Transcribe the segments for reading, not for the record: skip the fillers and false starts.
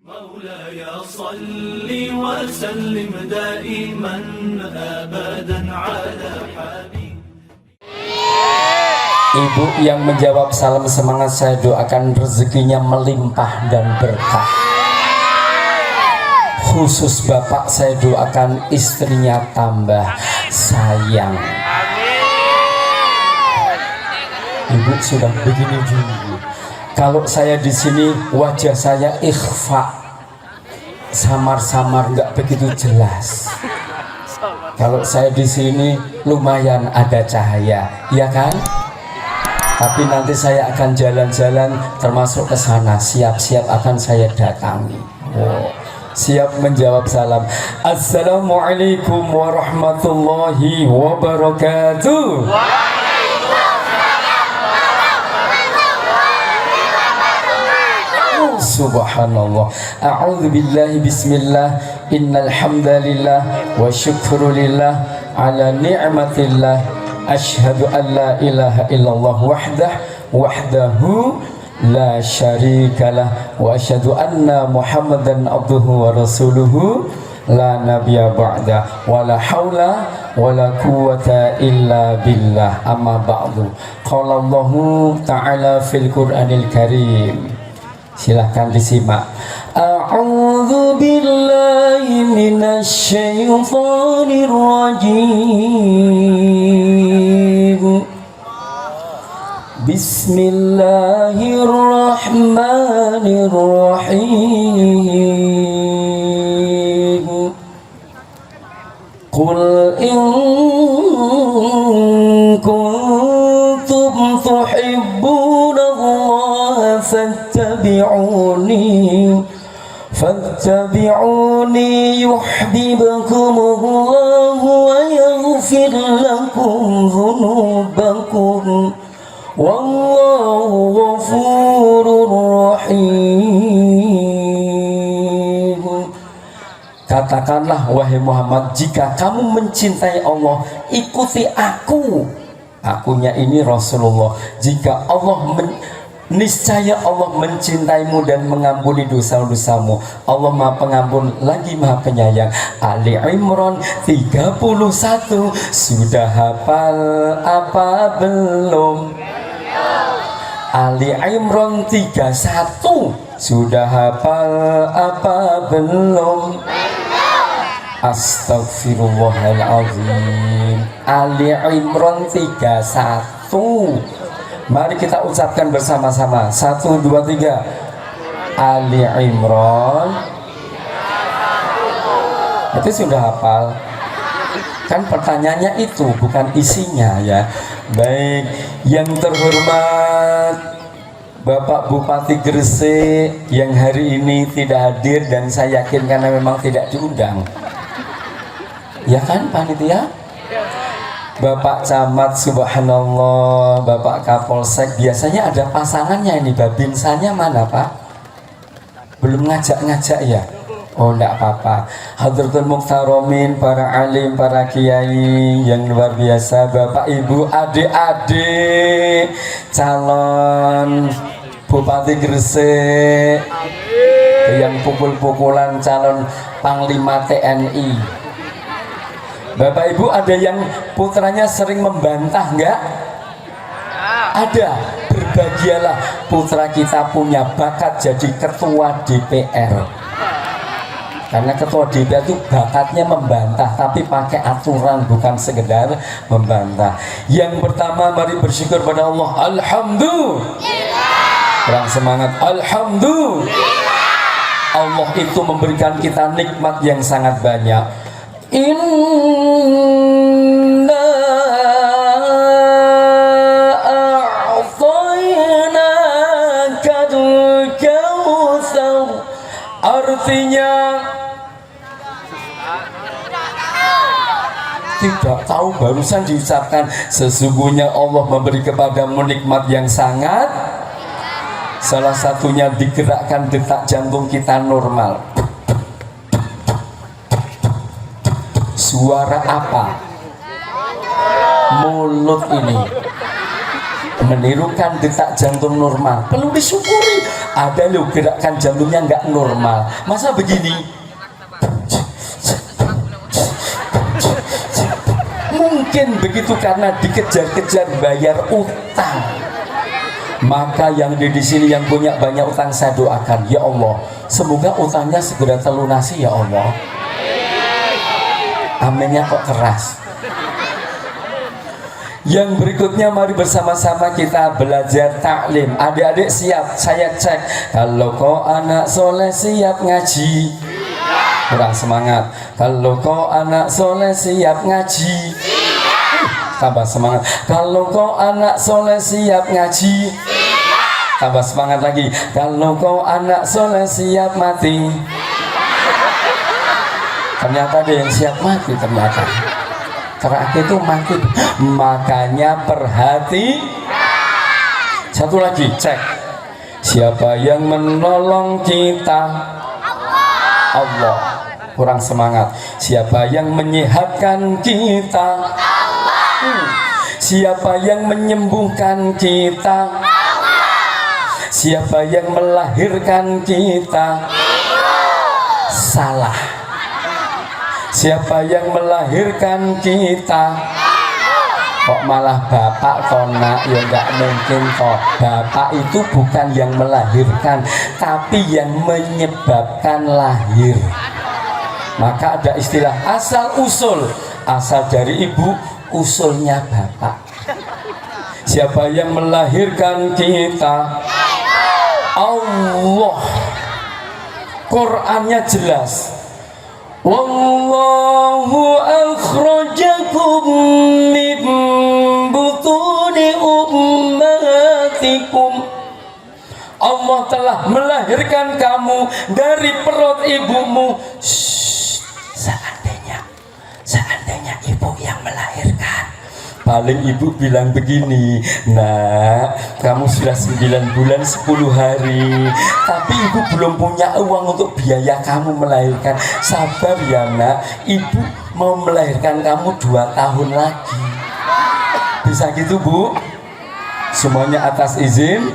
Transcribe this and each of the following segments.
مولاي صل وسلم دائما أبدا على حبيبي. Ibu yang menjawab salam semangat, saya doakan rezekinya melimpah dan berkah. Khusus bapak, saya doakan istrinya tambah sayang. Ibu sudah begini dulu. Kalau saya di sini wajah saya ikhfa, samar-samar, nggak begitu jelas. Kalau saya di sini lumayan ada cahaya, ya kan? Tapi nanti saya akan jalan-jalan termasuk ke sana, siap-siap akan saya datangi. Oh, siap menjawab salam. Assalamualaikum warahmatullahi wabarakatuh. Subhanallah. A'udzu billahi bismillah. Innal hamdalillah wa syukrulillah ala ni'matillah. Asyhadu an la ilaha illallah wahdahu la syarikalah wa asyhadu anna Muhammadan abduhu wa rasuluhu la nabiyya ba'da wa la haula wa la quwwata illa billah. Amma ba'du. Qala Allahu ta'ala fil Qur'anil Karim. Silahkan disimak. A'udzu billahi minasy syaithanir rajim. Bismillahirrahmanirrahim. Qul in kuntum tuhibbuna Allah fattabi'uni yuhibbukumullah wa yaghfir lakum dzunubakum wallahu ghafurur rahim. Katakanlah wahai Muhammad, jika kamu mencintai Allah, ikuti aku. Akunya ini Rasulullah. Jika niscaya Allah mencintaimu dan mengampuni dosa-dosamu. Allah Maha Pengampun lagi Maha Penyayang. Ali Imran 31. Sudah hafal apa belum? Ali Imran 31. Sudah hafal apa belum? Astagfirullahaladzim. Ali Imran 31. Mari kita ucapkan bersama-sama. 1, 2, 3. Ali Imran. Itu sudah hafal. Kan pertanyaannya itu, bukan isinya ya. Baik, yang terhormat Bapak Bupati Gresik yang hari ini tidak hadir dan saya yakin karena memang tidak diundang. Ya kan panitia? Bapak Camat, subhanallah, Bapak Kapolsek, biasanya ada pasangannya ini. Babinsanya mana Pak? Belum ngajak-ngajak ya? Oh enggak apa-apa. Hadratul Mukhtaromin, para alim, para kiai yang luar biasa, Bapak Ibu, adik-adik calon Bupati Gresik yang pukul-pukulan calon Panglima TNI. Bapak Ibu, ada yang putranya sering membantah enggak? Ada. Berbahagialah, putra kita punya bakat jadi ketua DPR. Karena ketua DPR itu bakatnya membantah, tapi pakai aturan, bukan sekedar membantah. Yang pertama, mari bersyukur pada Allah. Alhamdulillah. Kurang semangat. Alhamdulillah. Allah itu memberikan kita nikmat yang sangat banyak. Inna a'tainakal kautsar. Artinya tidak tahu, barusan diucapkan. Sesungguhnya Allah memberi kepadamu nikmat yang sangat. Salah satunya digerakkan detak jantung kita normal. Suara apa? Mulut ini. menirukan detak jantung normal. Perlu disyukuri. Ada loh gerakan jantungnya nggak normal. Masa begini? Mungkin begitu karena dikejar-kejar bayar utang. Maka yang di sini yang punya banyak utang, saya doakan, ya Allah, semoga utangnya segera terlunasi ya Allah. Aminnya kok keras. Yang berikutnya mari bersama-sama kita belajar taklim. Adik-adik siap? Saya cek. Kalau kau anak soleh siap ngaji? Kurang semangat. Kalau kau anak soleh siap ngaji? Tambah semangat. Kalau kau anak soleh siap ngaji? Tambah semangat lagi. Kalau kau anak soleh siap mati? Ternyata ada yang siap mati ternyata. Terakhir itu mati. Makanya perhati. Satu lagi, cek. Siapa yang menolong kita? Allah. Kurang semangat. Siapa yang menyehatkan kita? Siapa yang menyembuhkan kita? Siapa yang melahirkan kita? Salah. Siapa yang melahirkan kita? Kok malah bapak tonak? Ya enggak mungkin kok. Bapak itu bukan yang melahirkan, tapi yang menyebabkan lahir. Maka ada istilah asal usul. Asal dari ibu, usulnya bapak. Siapa yang melahirkan kita? Allah. Qurannya jelas. Wallahu akhrajakum min butuni ummatikum. Allah telah melahirkan kamu dari perut ibumu. Seandainya ibu yang melahirkan, paling ibu bilang begini, nak, kamu sudah 9 bulan 10 hari, tapi ibu belum punya uang untuk biaya kamu melahirkan. Sabar ya nak, ibu mau melahirkan kamu 2 tahun lagi. Bisa gitu bu? Semuanya atas izin.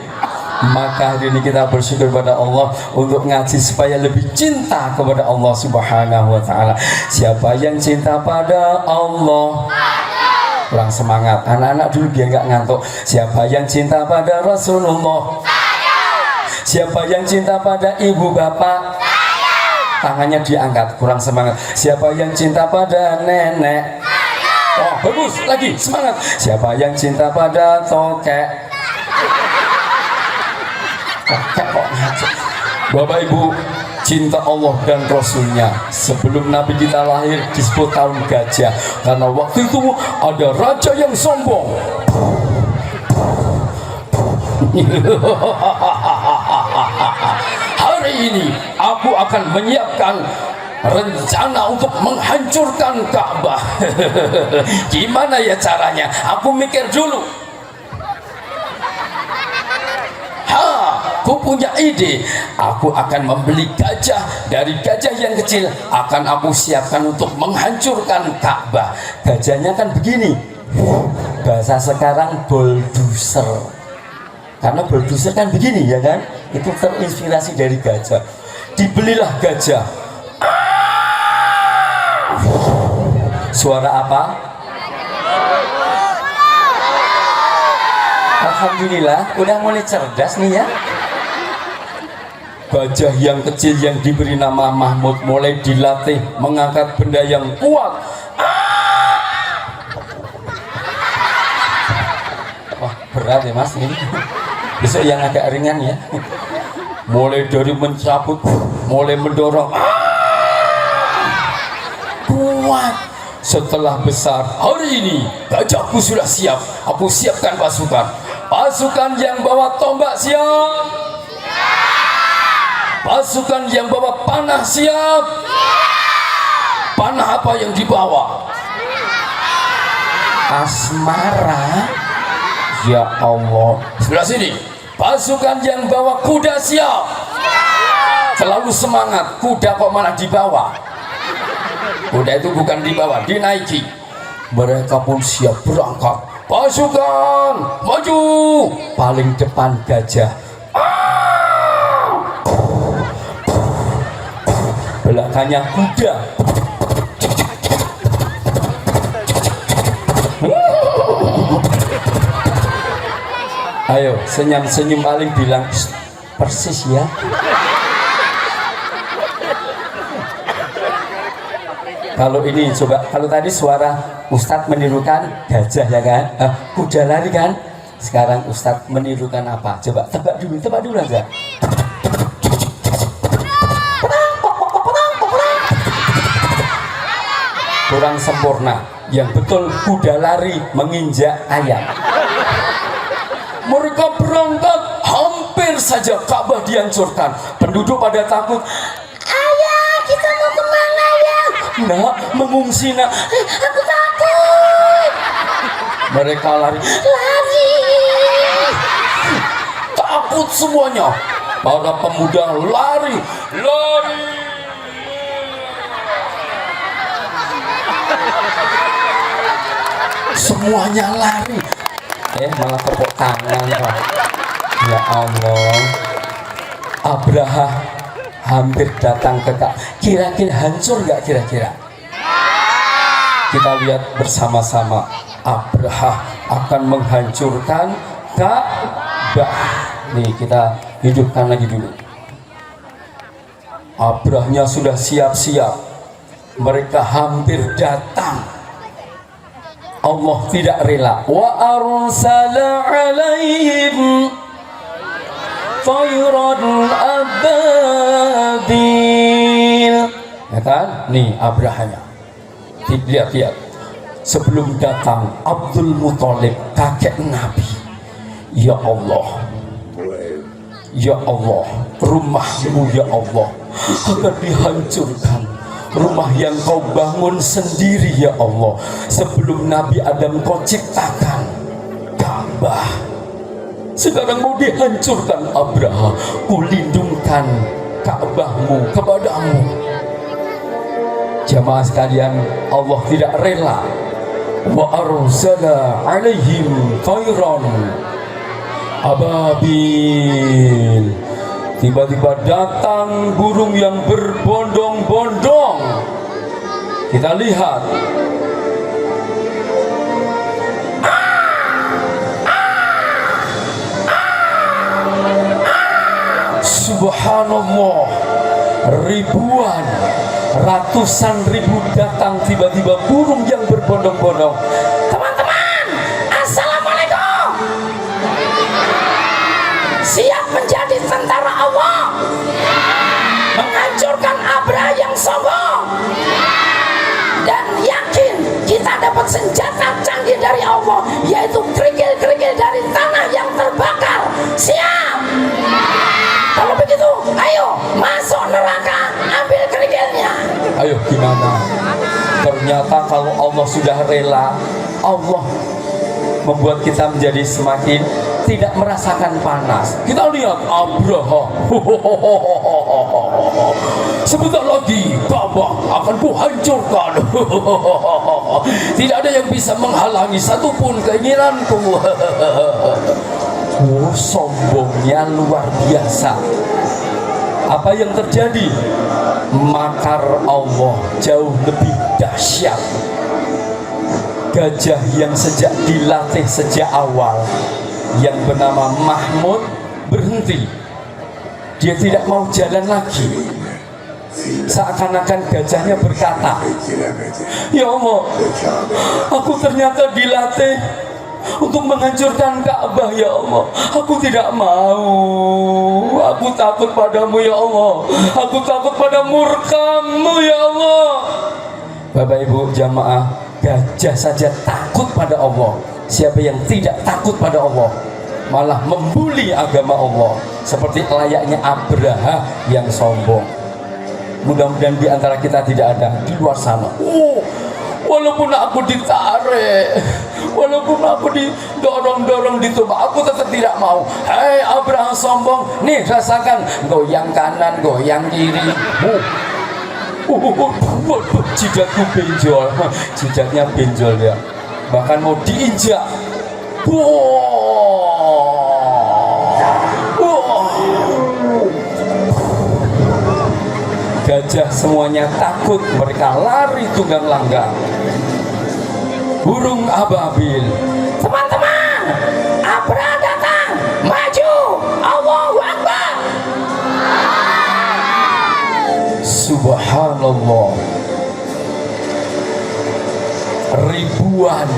Maka hari ini kita bersyukur pada Allah untuk ngaji supaya lebih cinta kepada Allah Subhanahu wa ta'ala. Siapa yang cinta pada Allah? Kurang semangat. Anak-anak dulu biar gak ngantuk. Siapa yang cinta pada Rasulullah? Siapa yang cinta pada ibu bapak? Tangannya diangkat. Kurang semangat. Siapa yang cinta pada nenek? Oh bagus, lagi semangat. Siapa yang cinta pada tokek? Bapak Ibu, cinta Allah dan Rasulnya sebelum Nabi kita lahir disebut tahun gajah, karena waktu itu ada raja yang sombong. Hari ini aku akan menyiapkan rencana untuk menghancurkan Ka'bah. Gimana ya caranya? Aku mikir dulu. Aku punya ide. Aku akan membeli gajah. Dari gajah yang kecil akan aku siapkan untuk menghancurkan Ka'bah. Gajahnya kan begini, bahasa sekarang bulldozer. Karena bulldozer kan begini ya kan, itu terinspirasi dari gajah. Dibelilah gajah. Suara apa? Alhamdulillah udah mulai cerdas nih ya. Gajah yang kecil yang diberi nama Mahmud mulai dilatih mengangkat benda yang kuat. Wah berat ya mas ini. Besok yang agak ringan ya. Mulai dari mencabut, mulai mendorong. Kuat. Setelah besar, hari ini gajahku sudah siap. Aku siapkan pasukan. Pasukan yang bawa tombak siap. Pasukan yang bawa panah siap. Panah apa yang dibawa? Asmara. Ya Allah. Sebelah sini. Pasukan yang bawa kuda siap. Selalu semangat. Kuda kok malah dibawa? Kuda itu bukan dibawa, dinaiki. Mereka pun siap berangkat. pasukan maju. Paling depan gajah, belakangnya kuda. Ayo senyum-senyum paling bilang persis ya. Kalau ini coba, kalau tadi suara Ustadz menirukan gajah ya kan, kuda lari kan. Sekarang Ustadz menirukan apa? Coba tebak dulu aja. Kurang sempurna. Yang betul kuda lari menginjak ayam. Mereka berangkat, hampir saja Ka'bah dihancurkan. Penduduk pada takut. Ayah, kita mau kemana ya? Nak, mengungsi nak. Aku takut. Mereka lari. Takut semuanya. Para pemuda lari. Semuanya lari. Malah tepuk tangan Pak. Ya Allah. Abraha hampir datang ke Ka'bah. Kira-kira hancur nggak kira-kira? Kita lihat bersama-sama. Abraha akan menghancurkan Ka'bah. Nih kita hidupkan lagi dulu. Abrahnya sudah siap-siap. Mereka hampir datang. Allah tidak rela. Wa arsala alaihim tayran ababil. Ya kan? Nih Abrahanya. Lihat. Sebelum datang Abdul Muthalib, kakek Nabi. Ya Allah. Ya Allah, rumahmu ya Allah akan dihancurkan. Rumah yang kau bangun sendiri ya Allah, sebelum Nabi Adam kau ciptakan Ka'bah, sekarang mau dihancurkan. Abraha, kulindungkan Ka'bahmu kepadamu. Jamaah sekalian, Allah tidak rela. Wa arsala alaihim tayran ababil. Tiba-tiba datang burung yang berbondong-bondong. Kita lihat. Subhanallah. Ribuan, ratusan ribu datang tiba-tiba burung yang berbondong-bondong. Teman-teman, assalamualaikum. Siap menjadi tentara Allah, menghancurkan Abraha yang sombong, dan yakin kita dapat senjata canggih dari Allah, yaitu kerikil-kerikil dari tanah yang terbakar. Siap? Kalau begitu, ayo masuk neraka, ambil kerikilnya. Ayo gimana? Ternyata kalau Allah sudah rela, Allah membuat kita menjadi semakin tidak merasakan panas. Kita lihat Abraha. Sebentar lagi Ka'bah akan kuhancurkan. Tidak ada yang bisa menghalangi satupun keinginanku. Sombongnya luar biasa. Apa yang terjadi? Makar Allah jauh lebih dahsyat. Gajah yang sejak dilatih sejak awal, yang bernama Mahmud, berhenti. Dia tidak mau jalan lagi. Seakan-akan gajahnya berkata, ya Allah, aku ternyata dilatih untuk menghancurkan Ka'bah ya Allah. Aku tidak mau. Aku takut padamu ya Allah. Aku takut pada murka-Mu ya Allah. Bapak Ibu jamaah, gajah saja takut pada Allah. Siapa yang tidak takut pada Allah malah membuli agama Allah, seperti layaknya Abraha yang sombong. Mudah-mudahan di antara kita tidak ada di luar sana. Walaupun aku ditarik, walaupun aku didorong-dorong ditumbak, aku tetap tidak mau. Hei Abraha sombong, nih rasakan, goyang kanan, goyang kiri. Jidatku benjol, jidatnya benjol ya. Bahkan mau diinjak. Gajah semuanya takut, mereka lari tunggang langgang. Burung ababil, teman-teman, Abraha datang, maju, Allahu Akbar. Subhanallah, ribuan,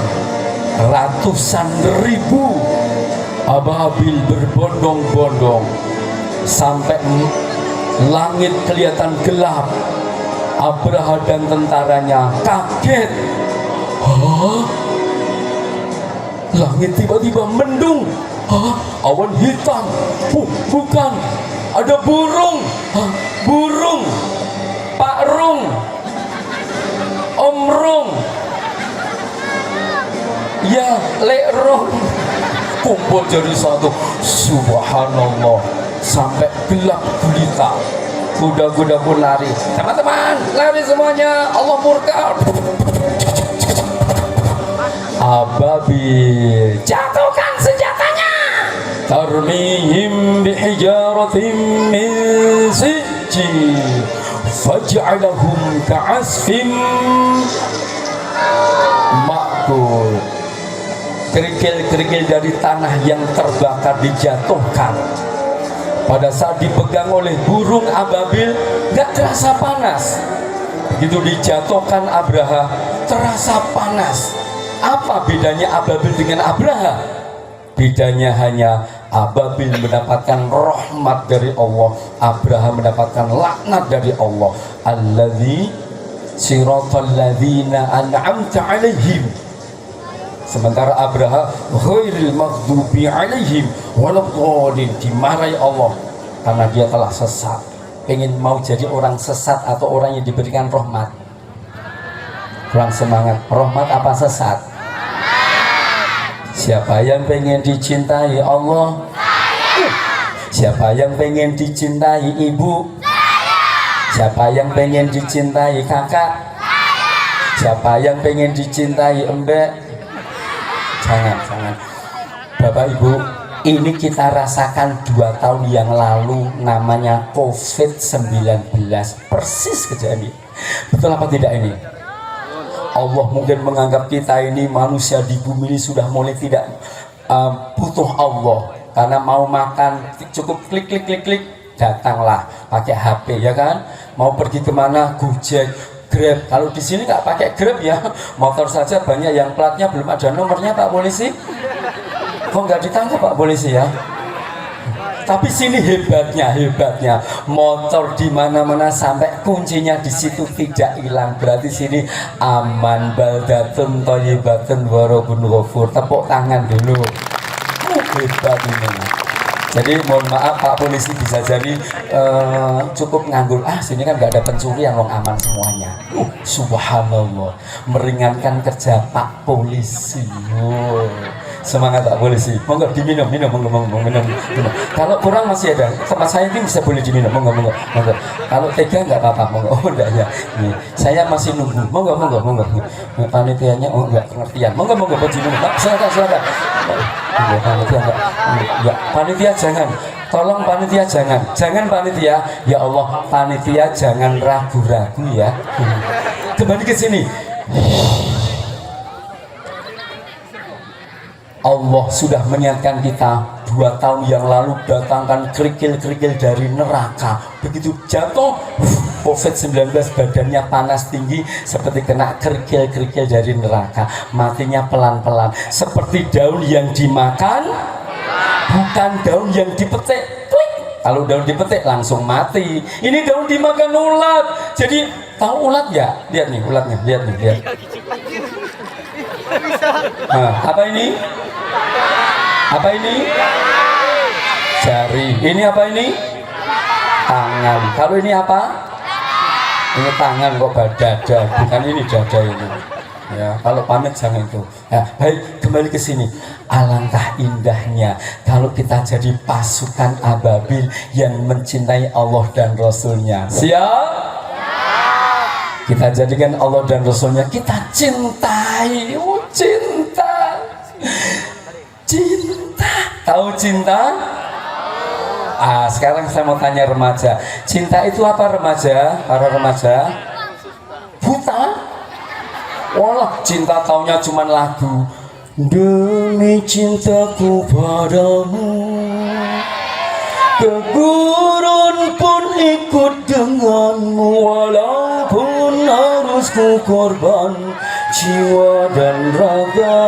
ratusan ribu ababil berbondong-bondong sampai langit kelihatan gelap. Abraha dan tentaranya kaget. Hah? Langit tiba-tiba mendung. Hah? Awan hitam. Bukan. Ada burung. Hah? Burung. Pak Rung. Om Rung. Ya, Lek Rung. Kumpul jadi satu. Subhanallah. Sampai gelap gulita. Kuda-kuda pun lari. Teman-teman, lari semuanya. Allah murka. Ababil, jatuhkan senjatanya. Tarmihim bihijaratin min sijjil faj'alahum ka'asfin ma'kul. Kerikil-kerikil dari tanah yang terbakar dijatuhkan. Pada saat dipegang oleh burung ababil, gak terasa panas. Begitu dijatuhkan Abraha, terasa panas. Apa bedanya ababil dengan Abraha? Bedanya hanya ababil mendapatkan rahmat dari Allah, Abraha mendapatkan laknat dari Allah. Alladzi siratal ladzina an'amta 'alaihim. Sementara Abraha ghairil maghdubi 'alaihim waladhdallin, dimarahi Allah karena dia telah sesat. Pengen mau jadi orang sesat atau orang yang diberikan rahmat? Kurang semangat. Rahmat apa sesat? Siapa yang pengen dicintai Allah? Siapa yang pengen dicintai ibu? Siapa yang pengen dicintai kakak? Siapa yang pengen dicintai embek? Jangan. Bapak Ibu, ini kita rasakan 2 tahun yang lalu, namanya COVID-19. Persis kejadian. Betul apa tidak ini? Allah mungkin menganggap kita ini manusia di bumi ini sudah mulai tidak butuh Allah, karena mau makan cukup klik datanglah pakai HP, ya kan? Mau pergi kemana, Gojek, Grab. Kalau di sini nggak pakai Grab ya, motor saja banyak yang platnya belum ada nomornya, Pak Polisi. Kok nggak ditangkap Pak Polisi ya? Tapi sini hebatnya motor di mana-mana sampai kuncinya di situ tidak hilang. Berarti sini aman, baldatun thayyibatun wa rabbun ghafur. Tepuk tangan dulu. Hebat ini. Jadi mohon maaf Pak Polisi, bisa jadi cukup nganggur. Sini kan nggak ada pencurian, wong aman semuanya. Subhanallah, meringankan kerja Pak Polisi. Semangat Pak Polisi. Monggo diminum, minum. Kalau kurang masih ada. Tempat saya ini bisa boleh diminum. Monggo. Kalau tega nggak apa-apa. Monggo. Oh enggak ya. Nih, saya masih nunggu. Monggo. Panitianya enggak pengertian. Monggo diminum. Silakan. Panitia enggak. Panitia jangan. Tolong panitia jangan. Jangan panitia. Ya Allah, panitia jangan ragu-ragu ya. Kembali ke sini. Allah sudah mengingatkan kita 2 tahun yang lalu, datangkan kerikil-kerikil dari neraka. Begitu jatuh COVID-19, badannya panas tinggi seperti kena kerikil-kerikil dari neraka. Matinya pelan-pelan, seperti daun yang dimakan, bukan daun yang dipetik. Klik. Kalau daun dipetik langsung mati. Ini daun dimakan ulat. Jadi tahu ulat ya? Lihat nih ulatnya, lihat. Apa ini? Jari. Ini apa ini? Tangan. Kalau ini apa? Ini tangan kok, dada. Bukan ini dada ini. Ya, kalau pamit jangan itu. Ya, baik, kembali ke sini. Alangkah indahnya kalau kita jadi pasukan ababil yang mencintai Allah dan Rasulnya. Siap? Kita jadikan Allah dan Rasulnya kita cintai. Cinta. Cinta. Tahu cinta? Sekarang saya mau tanya remaja. Cinta itu apa remaja? Para remaja? Buta? Walah, cinta taunya cuma lagu. Demi cintaku padamu, ke gurun pun ikut denganmu, walaupun harus ku korban jiwa dan raga.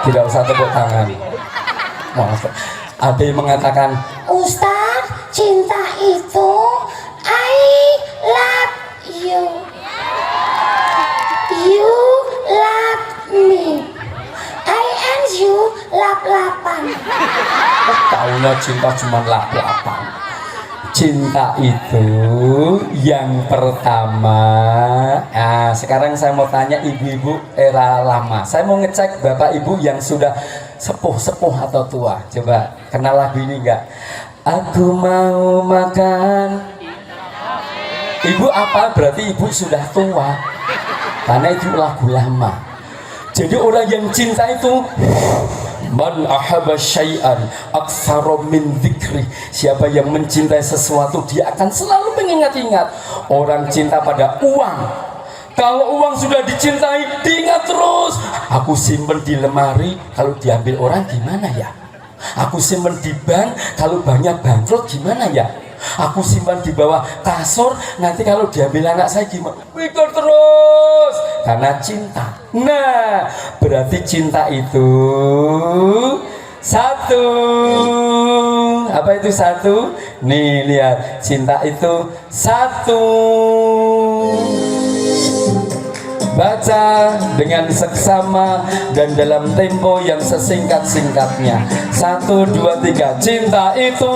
Tidak usah tepuk tangan. Ada yang mengatakan, Ustaz, cinta itu I love you. You love me. I and you lap-lapan. taunya cinta cuma lap-lapan. Cinta itu yang pertama. Sekarang saya mau tanya ibu-ibu era lama. Saya mau ngecek bapak ibu yang sudah sepuh-sepuh atau tua. Coba kenal lagu ini enggak? Aku mau makan. Ibu apa? Berarti ibu sudah tua. Karena itu lagu lama. Jadi orang yang cinta itu, man ahabba syai'an aktsara min dzikri. Siapa yang mencintai sesuatu, dia akan selalu mengingat-ingat. Orang cinta pada uang. Kalau uang sudah dicintai, diingat terus. Aku simpen di lemari, kalau diambil orang gimana ya? Aku simpen di bank, kalau banyak bangkrut gimana ya? Aku simpan di bawah kasur, nanti kalau diambil anak saya gimana? Pikir terus, karena cinta. Nah, berarti cinta itu satu. Apa itu satu? Nih lihat, cinta itu satu. Baca dengan seksama dan dalam tempo yang sesingkat-singkatnya. 1, 2, 3. Cinta itu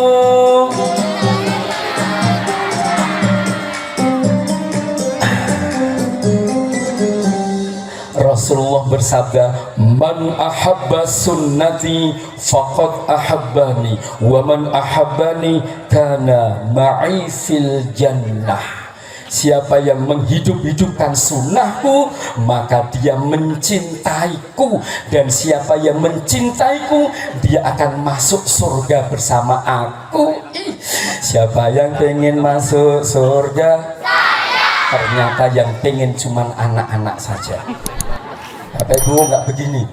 Rasulullah bersabda, man ahabba sunnati faqad ahabbani wa man ahabbani kana ma'i fil jannah. Siapa yang menghidup-hidupkan sunnahku, maka dia mencintaiku. Dan siapa yang mencintaiku, dia akan masuk surga bersama aku. Siapa yang pengen masuk surga? Ternyata yang pengen cuman anak-anak saja. Bapak ibu nggak begini.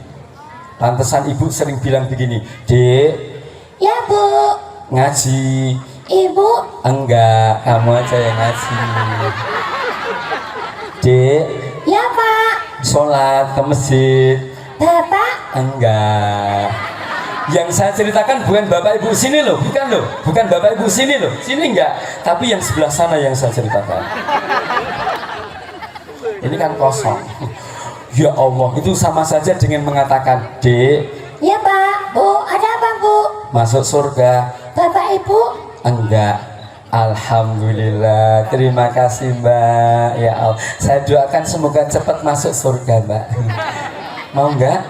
Pantesan ibu sering bilang begini, Dek, Ya Bu. ngaji. Ibu. Enggak, kamu aja yang ngaji. Dek, Ya Pak. sholat ke masjid. Bapak. Enggak. Yang saya ceritakan bukan bapak ibu sini loh, bukan bapak ibu sini loh, sini enggak. Tapi yang sebelah sana yang saya ceritakan. Ini kan kosong. Ya Allah, itu sama saja dengan mengatakan, Dek, Ya Pak. Bu, ada apa Bu? masuk surga. Bapak Ibu. Enggak. Alhamdulillah. Terima kasih Mbak. Ya Allah, saya doakan semoga cepat masuk surga Mbak. Mau enggak?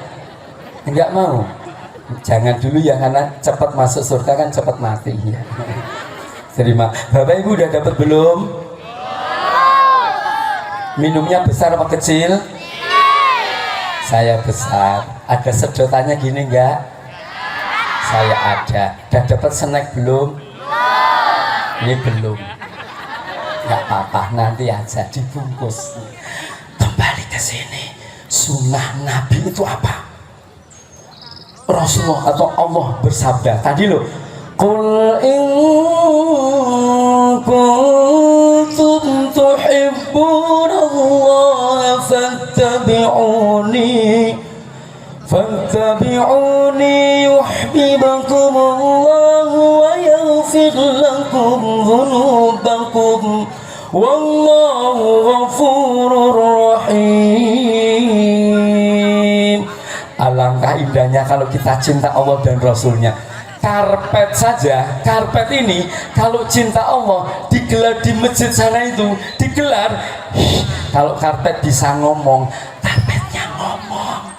Enggak mau. Jangan dulu ya, karena cepat masuk surga kan cepat mati ya. Terima. Bapak Ibu udah dapat belum? Minumnya besar apa kecil? Saya besar. Ada sedotannya gini enggak? Saya ada. Udah dapat snack belum? Ini belum. Enggak apa-apa, nanti aja dibungkus. Kembali ke sini. Sunnah Nabi itu apa? Rasulullah atau Allah bersabda tadi loh, qul in kuntum tuhibbunallaha fattabi'uni yuhibbukumullahu wa yaghfir lakum dhunubakum wallahu ghafurur rahim. Alangkah indahnya kalau kita cinta Allah dan Rasulnya. Karpet saja, karpet ini kalau cinta Allah digelar di masjid sana itu, digelar. Kalau karpet bisa ngomong, karpetnya ngomong.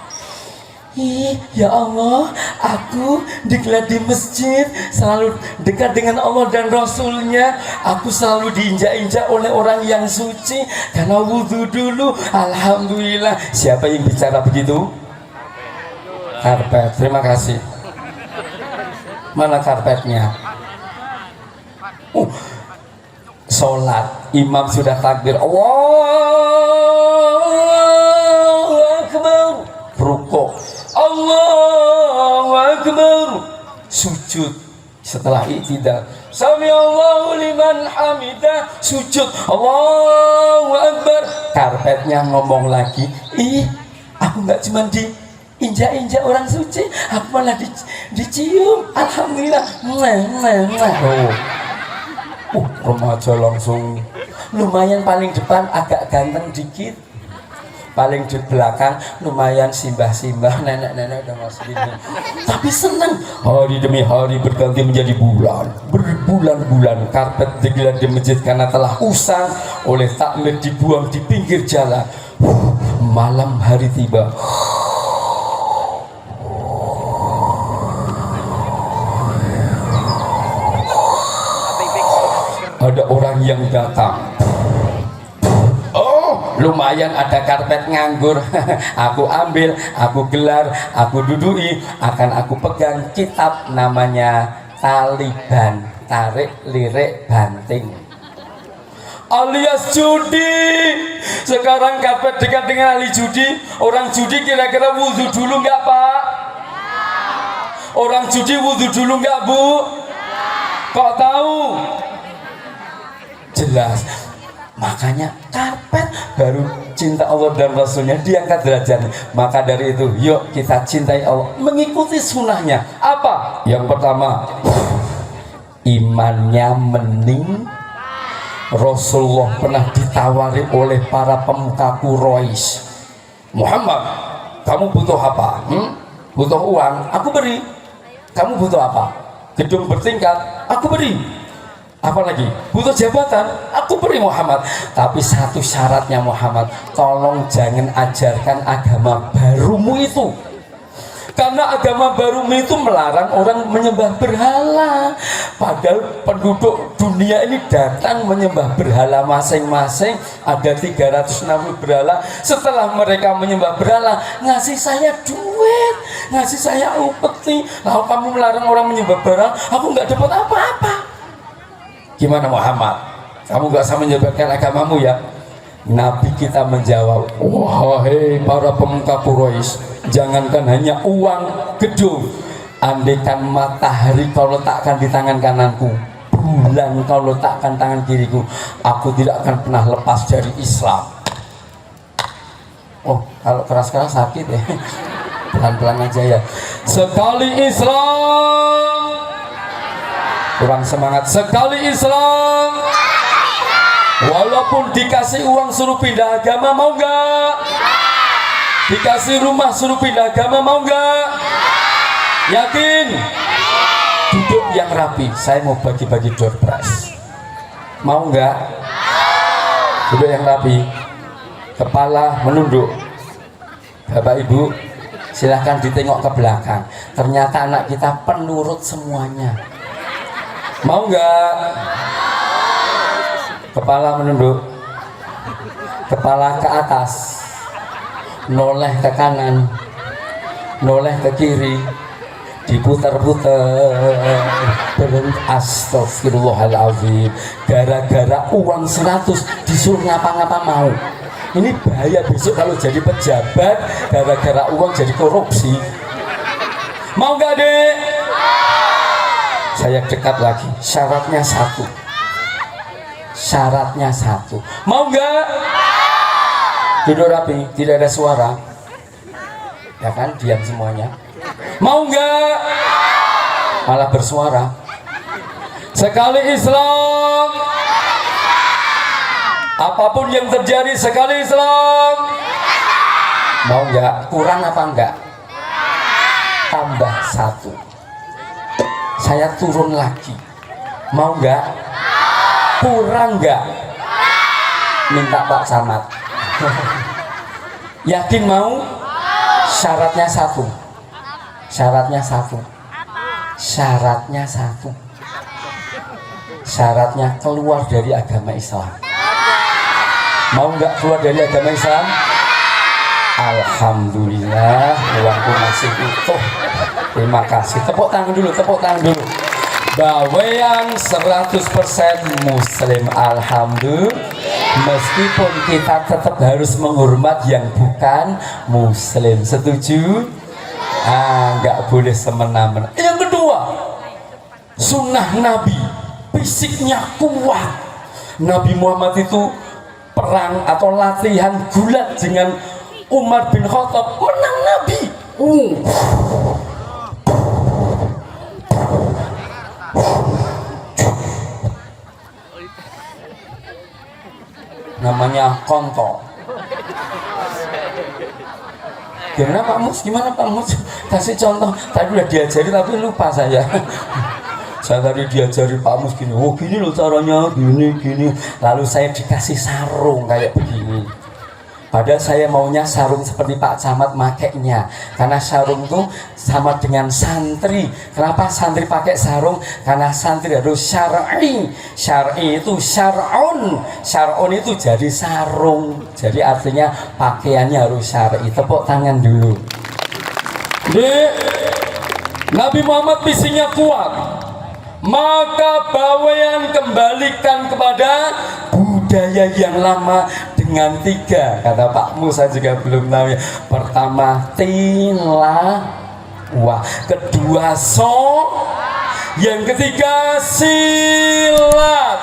Ya Allah, aku digelar di masjid, selalu dekat dengan Allah dan Rasulnya. Aku selalu diinjak-injak oleh orang yang suci, karena wudhu dulu. Alhamdulillah. Siapa yang bicara begitu? Karpet, terima kasih. Mana karpetnya? Sholat, imam sudah takbir, Allahu Akbar, rukuk, Allahu Akbar, sujud. Setelah i'tidal, Sami Allahu liman hamidah, sujud, Allahu Akbar. Karpetnya ngomong lagi, ih, aku nggak cuma diinjak-injak orang suci, aku malah dicium, alhamdulillah. Remaja langsung lumayan paling depan agak ganteng dikit, paling di belakang lumayan simbah-simbah, nenek-nenek udah masuk ini, tapi senang. Hari demi hari berganti menjadi bulan, berbulan-bulan karpet digelar di masjid karena telah usang oleh takmir dibuang di pinggir jalan. Malam hari tiba, ada orang yang datang. Oh, lumayan ada karpet nganggur. Aku ambil, aku gelar, aku dudui, akan aku pegang kitab namanya Taliban, tarik lirik banting, alias judi. Sekarang karpet dekat dengan ahli judi. Orang judi kira-kira wudhu dulu nggak Pak? Orang judi wudhu dulu nggak Bu? Kok tahu? Jelas. Makanya karpet baru cinta Allah dan Rasulnya diangkat derajatnya. Maka dari itu yuk kita cintai Allah, mengikuti sunnahnya. Apa? Yang pertama, imannya mending. Rasulullah pernah ditawari oleh para pemuka Quraisy, Muhammad, kamu butuh apa? Butuh uang, aku beri. Kamu butuh apa? Gedung bertingkat, aku beri. Apalagi butuh jabatan, aku beri Muhammad. Tapi satu syaratnya Muhammad, tolong jangan ajarkan agama barumu itu, karena agama barumu itu melarang orang menyembah berhala. Padahal penduduk dunia ini datang menyembah berhala masing-masing, ada 360 berhala. Setelah mereka menyembah berhala, ngasih saya duit, ngasih saya upeti. Lalu kamu melarang orang menyembah berhala, aku nggak dapat apa-apa. Gimana Muhammad? Kamu gak usah menyebarkan agamamu ya? Nabi kita menjawab, wahai para pemuka Quraisy, jangankan hanya uang, gedung, andaikan matahari kau letakkan di tangan kananku, bulan kau letakkan tangan kiriku, aku tidak akan pernah lepas dari Islam. Oh, kalau keras-keras sakit ya. Pelan-pelan aja ya. Sekali Islam, kurang semangat. Sekali Islam, walaupun dikasih uang suruh pindah agama, mau nggak? Dikasih rumah suruh pindah agama, mau nggak? Yakin? Duduk yang rapi. Saya mau bagi-bagi door prize. Mau nggak? Duduk yang rapi, kepala menunduk. Bapak Ibu, silahkan ditengok ke belakang. Ternyata anak kita penurut semuanya. Mau nggak? Kepala menunduk, kepala ke atas, noleh ke kanan, noleh ke kiri, diputar-putar. Astagfirullahaladzim. Gara-gara uang 100 disuruh ngapa-ngapa mau. Ini bahaya besok kalau jadi pejabat, gara-gara uang jadi korupsi. Mau nggak Dek? Saya dekat lagi, syaratnya satu. Syaratnya satu. Mau nggak? Duduk rapi, tidak ada suara. Ya kan, diam semuanya. Mau nggak? Malah bersuara. Sekali Islam, apapun yang terjadi, sekali Islam. Mau nggak? Kurang apa enggak? Tambah satu. Saya turun lagi. Mau nggak? Kurang nggak? Minta Pak Samad. Yakin mau? Syaratnya satu. Syaratnya satu. Syaratnya satu. Syaratnya keluar dari agama Islam. Mau nggak keluar dari agama Islam? Alhamdulillah uangku masih utuh. Terima kasih. Tepuk tangan dulu, tepuk tangan dulu. Bawean 100% muslim, alhamdulillah. Meskipun kita tetap harus menghormat yang bukan muslim. Setuju? Nggak boleh semena-mena. Yang kedua, sunnah Nabi, fisiknya kuat. Nabi Muhammad itu perang atau latihan gulat dengan Umar bin Khattab, menang Nabi. Namanya konto. Gimana Pak Mus? Gimana Pak Mus? Kasih contoh. Tadi udah diajari tapi lupa saya. Saya tadi diajari Pak Mus gini. Oh gini loh caranya, gini. Lalu saya dikasih sarung kayak begini. Padahal saya maunya sarung seperti Pak Camat makainya. Karena sarung itu sama dengan santri. Kenapa santri pakai sarung? Karena santri harus syar'i. Syar'i itu syar'un. Syar'un itu jadi sarung. Jadi artinya pakaiannya harus syar'i. Tepuk tangan dulu. Nabi Muhammad visinya kuat. Maka bawean kembalikan kepada budaya yang lama dengan 3. Kata Pak Musa juga belum tahu ya. Pertama tilawah, kedua yang ketiga silat.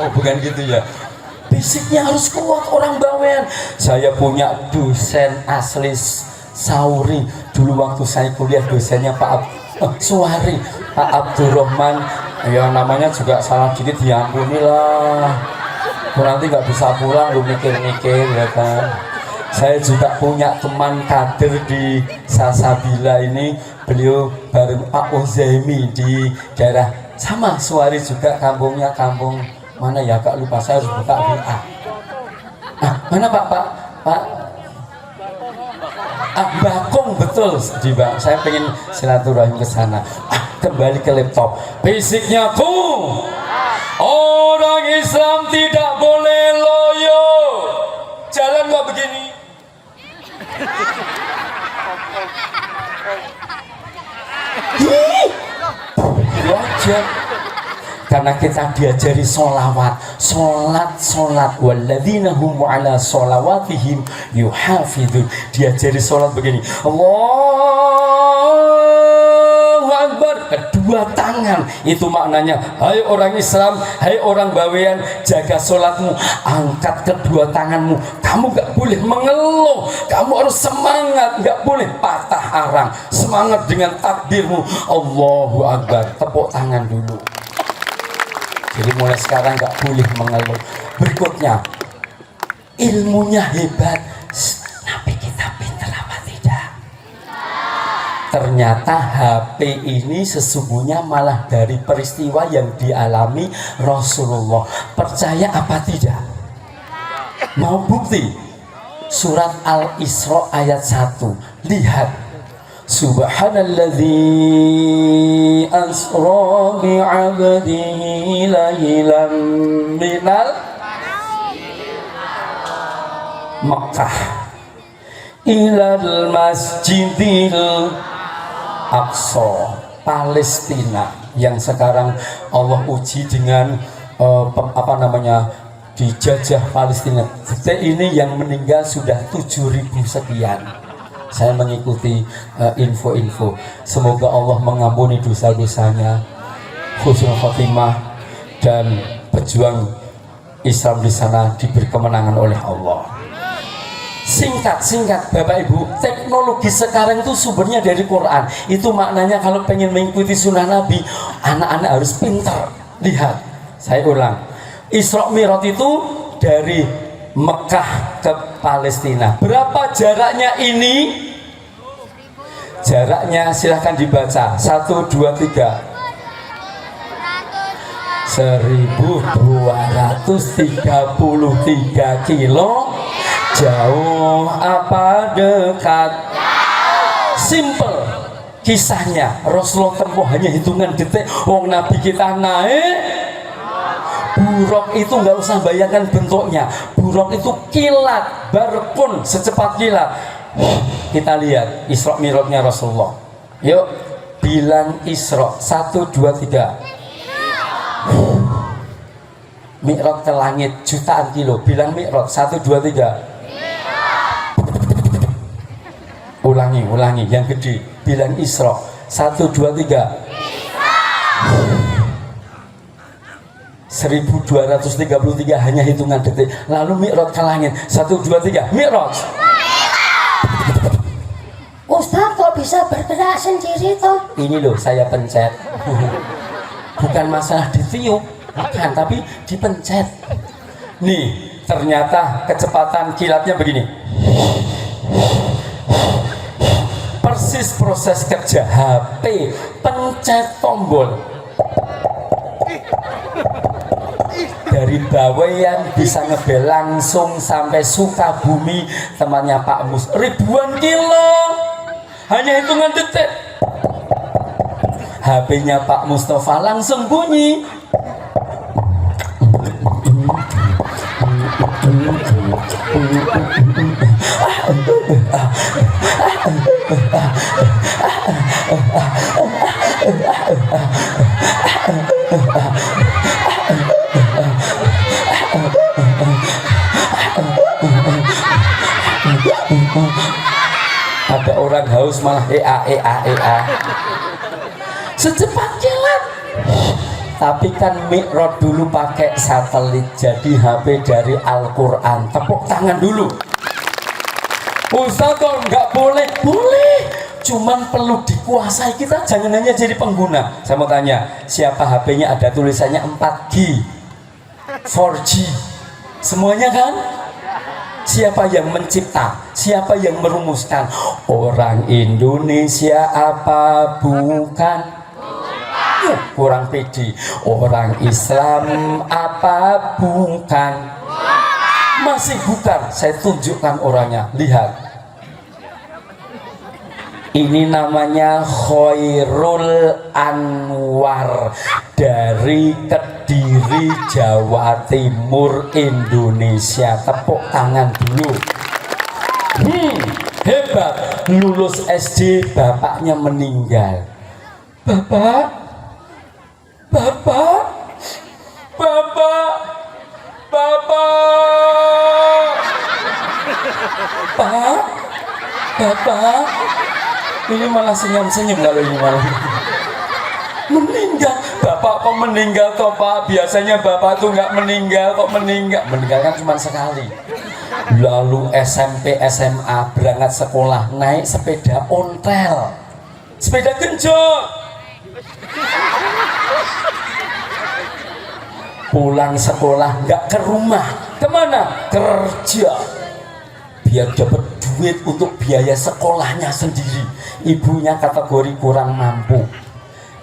Oh bukan gitu ya. Fisiknya harus kuat orang bawean. Saya punya dosen asli Sauri. Dulu waktu saya kuliah dosennya Suwari, Pak Abdurrahman. Ya namanya juga salah dikit diampuni lah. Nanti nggak bisa pulang lu mikir-mikir ya kan. Saya juga punya teman kader di Salsabila ini. Beliau bareng Pak Uzaimi di daerah sama Suwari juga, kampungnya kampung mana ya Kak, lupa, saya harus buka WA. Mana Pak Bakung, betul di Bang. Saya pengen silaturahim ke sana. Kembali ke laptop. Fisiknya orang Islam tidak boleh loyo. Jalan nggak begini. Wajib. Karena kita diajari sholawat, sholat walladzina hum ala sholawatihim yuhafidun. Diajari sholat begini, Allahu Akbar, kedua tangan. Itu maknanya, hai orang Islam, hai orang bawean, jaga sholatmu, angkat kedua tanganmu. Kamu gak boleh mengeluh, kamu harus semangat, gak boleh patah arang. Semangat dengan takbirmu, Allahu Akbar. Tepuk tangan dulu. Jadi mulai sekarang nggak boleh mengeluh. Berikutnya, ilmunya hebat, tapi kita pintar apa tidak? Ternyata HP ini sesungguhnya malah dari peristiwa yang dialami Rasulullah. Percaya apa tidak? Mau bukti? Surat Al-Isra ayat 1. Lihat. Subhanalladzi asra bi'abdihi laylan minal Makkah ilal masjidil Aqsa, Palestina, yang sekarang Allah uji dengan dijajah Palestina. Ini yang meninggal sudah 7.000 sekian. Saya mengikuti info-info. Semoga Allah mengampuni dosa-dosanya, husnul khotimah, dan pejuang Islam di sana diberi kemenangan oleh Allah. Singkat Bapak Ibu, teknologi sekarang itu sumbernya dari Quran. Itu maknanya kalau pengen mengikuti sunnah Nabi, anak-anak harus pintar. Lihat, saya ulang, Isra Mi'raj itu dari Mekah ke Palestina. Berapa jaraknya ini? Jaraknya silahkan dibaca. 1, 2, 3. 1233 kilo. Jauh apa dekat? Simple. kisahnya Rasulullah tempuh hanya hitungan detik. Wong Nabi kita naik buruk itu nggak usah bayangkan bentuknya. Buruk itu kilat, barkun secepat kilat. Kita lihat Isra Mi'rajnya Rasulullah. Yuk bilang Isra 1, 2, 3. Mi'raj ke langit jutaan kilo. Bilang Mi'raj 1, 2, 3. Ulangi yang gede. Bilang Isra 1, 2, 3. 1233 hanya hitungan detik. Lalu Mi'raj ke langit 1, 2, 3. Mi'raj. Ustaz kok bisa bergerak sendiri toh? Ini loh saya pencet. Bukan masalah ditiup, bukan, tapi dipencet. Nih ternyata kecepatan kilatnya begini. Persis proses kerja HP, pencet tombol. Dari Bawean bisa ngebel langsung sampai Sukabumi, temannya Pak Mus, ribuan kilo hanya hitungan detik. HP-nya Pak Mustafa langsung bunyi. Ada orang haus malah ea. Secepat kilat. Tapi kan Mi'raj dulu pakai satelit, jadi HP dari Al-Quran. Tepuk tangan dulu. Ustaz kok nggak boleh? Boleh, cuman perlu dikuasai. Kita jangan hanya jadi pengguna. Saya mau tanya, siapa HP-nya ada tulisannya 4G, 4G, semuanya kan? Siapa yang mencipta? Siapa yang merumuskan? Orang Indonesia apa bukan? Kurang pede. Orang Islam apa bukan? Masih bukan. Saya tunjukkan orangnya. Lihat. Ini namanya Khairul Anwar dari Kediri, Jawa Timur, Indonesia. Tepuk tangan dulu. Hebat. Lulus SD, bapaknya meninggal. Bapak, Bapak, ini malah senyum-senyum kalau ini malah meninggal. Bapak kok meninggal toh Pak? Biasanya Bapak tuh nggak meninggal, kok meninggal? Meninggal kan cuma sekali. Lalu SMP, SMA berangkat sekolah naik sepeda ontel, sepeda genjot. Pulang sekolah nggak ke rumah, kemana? Kerja, biar dapat duit untuk biaya sekolahnya sendiri. Ibunya kategori kurang mampu.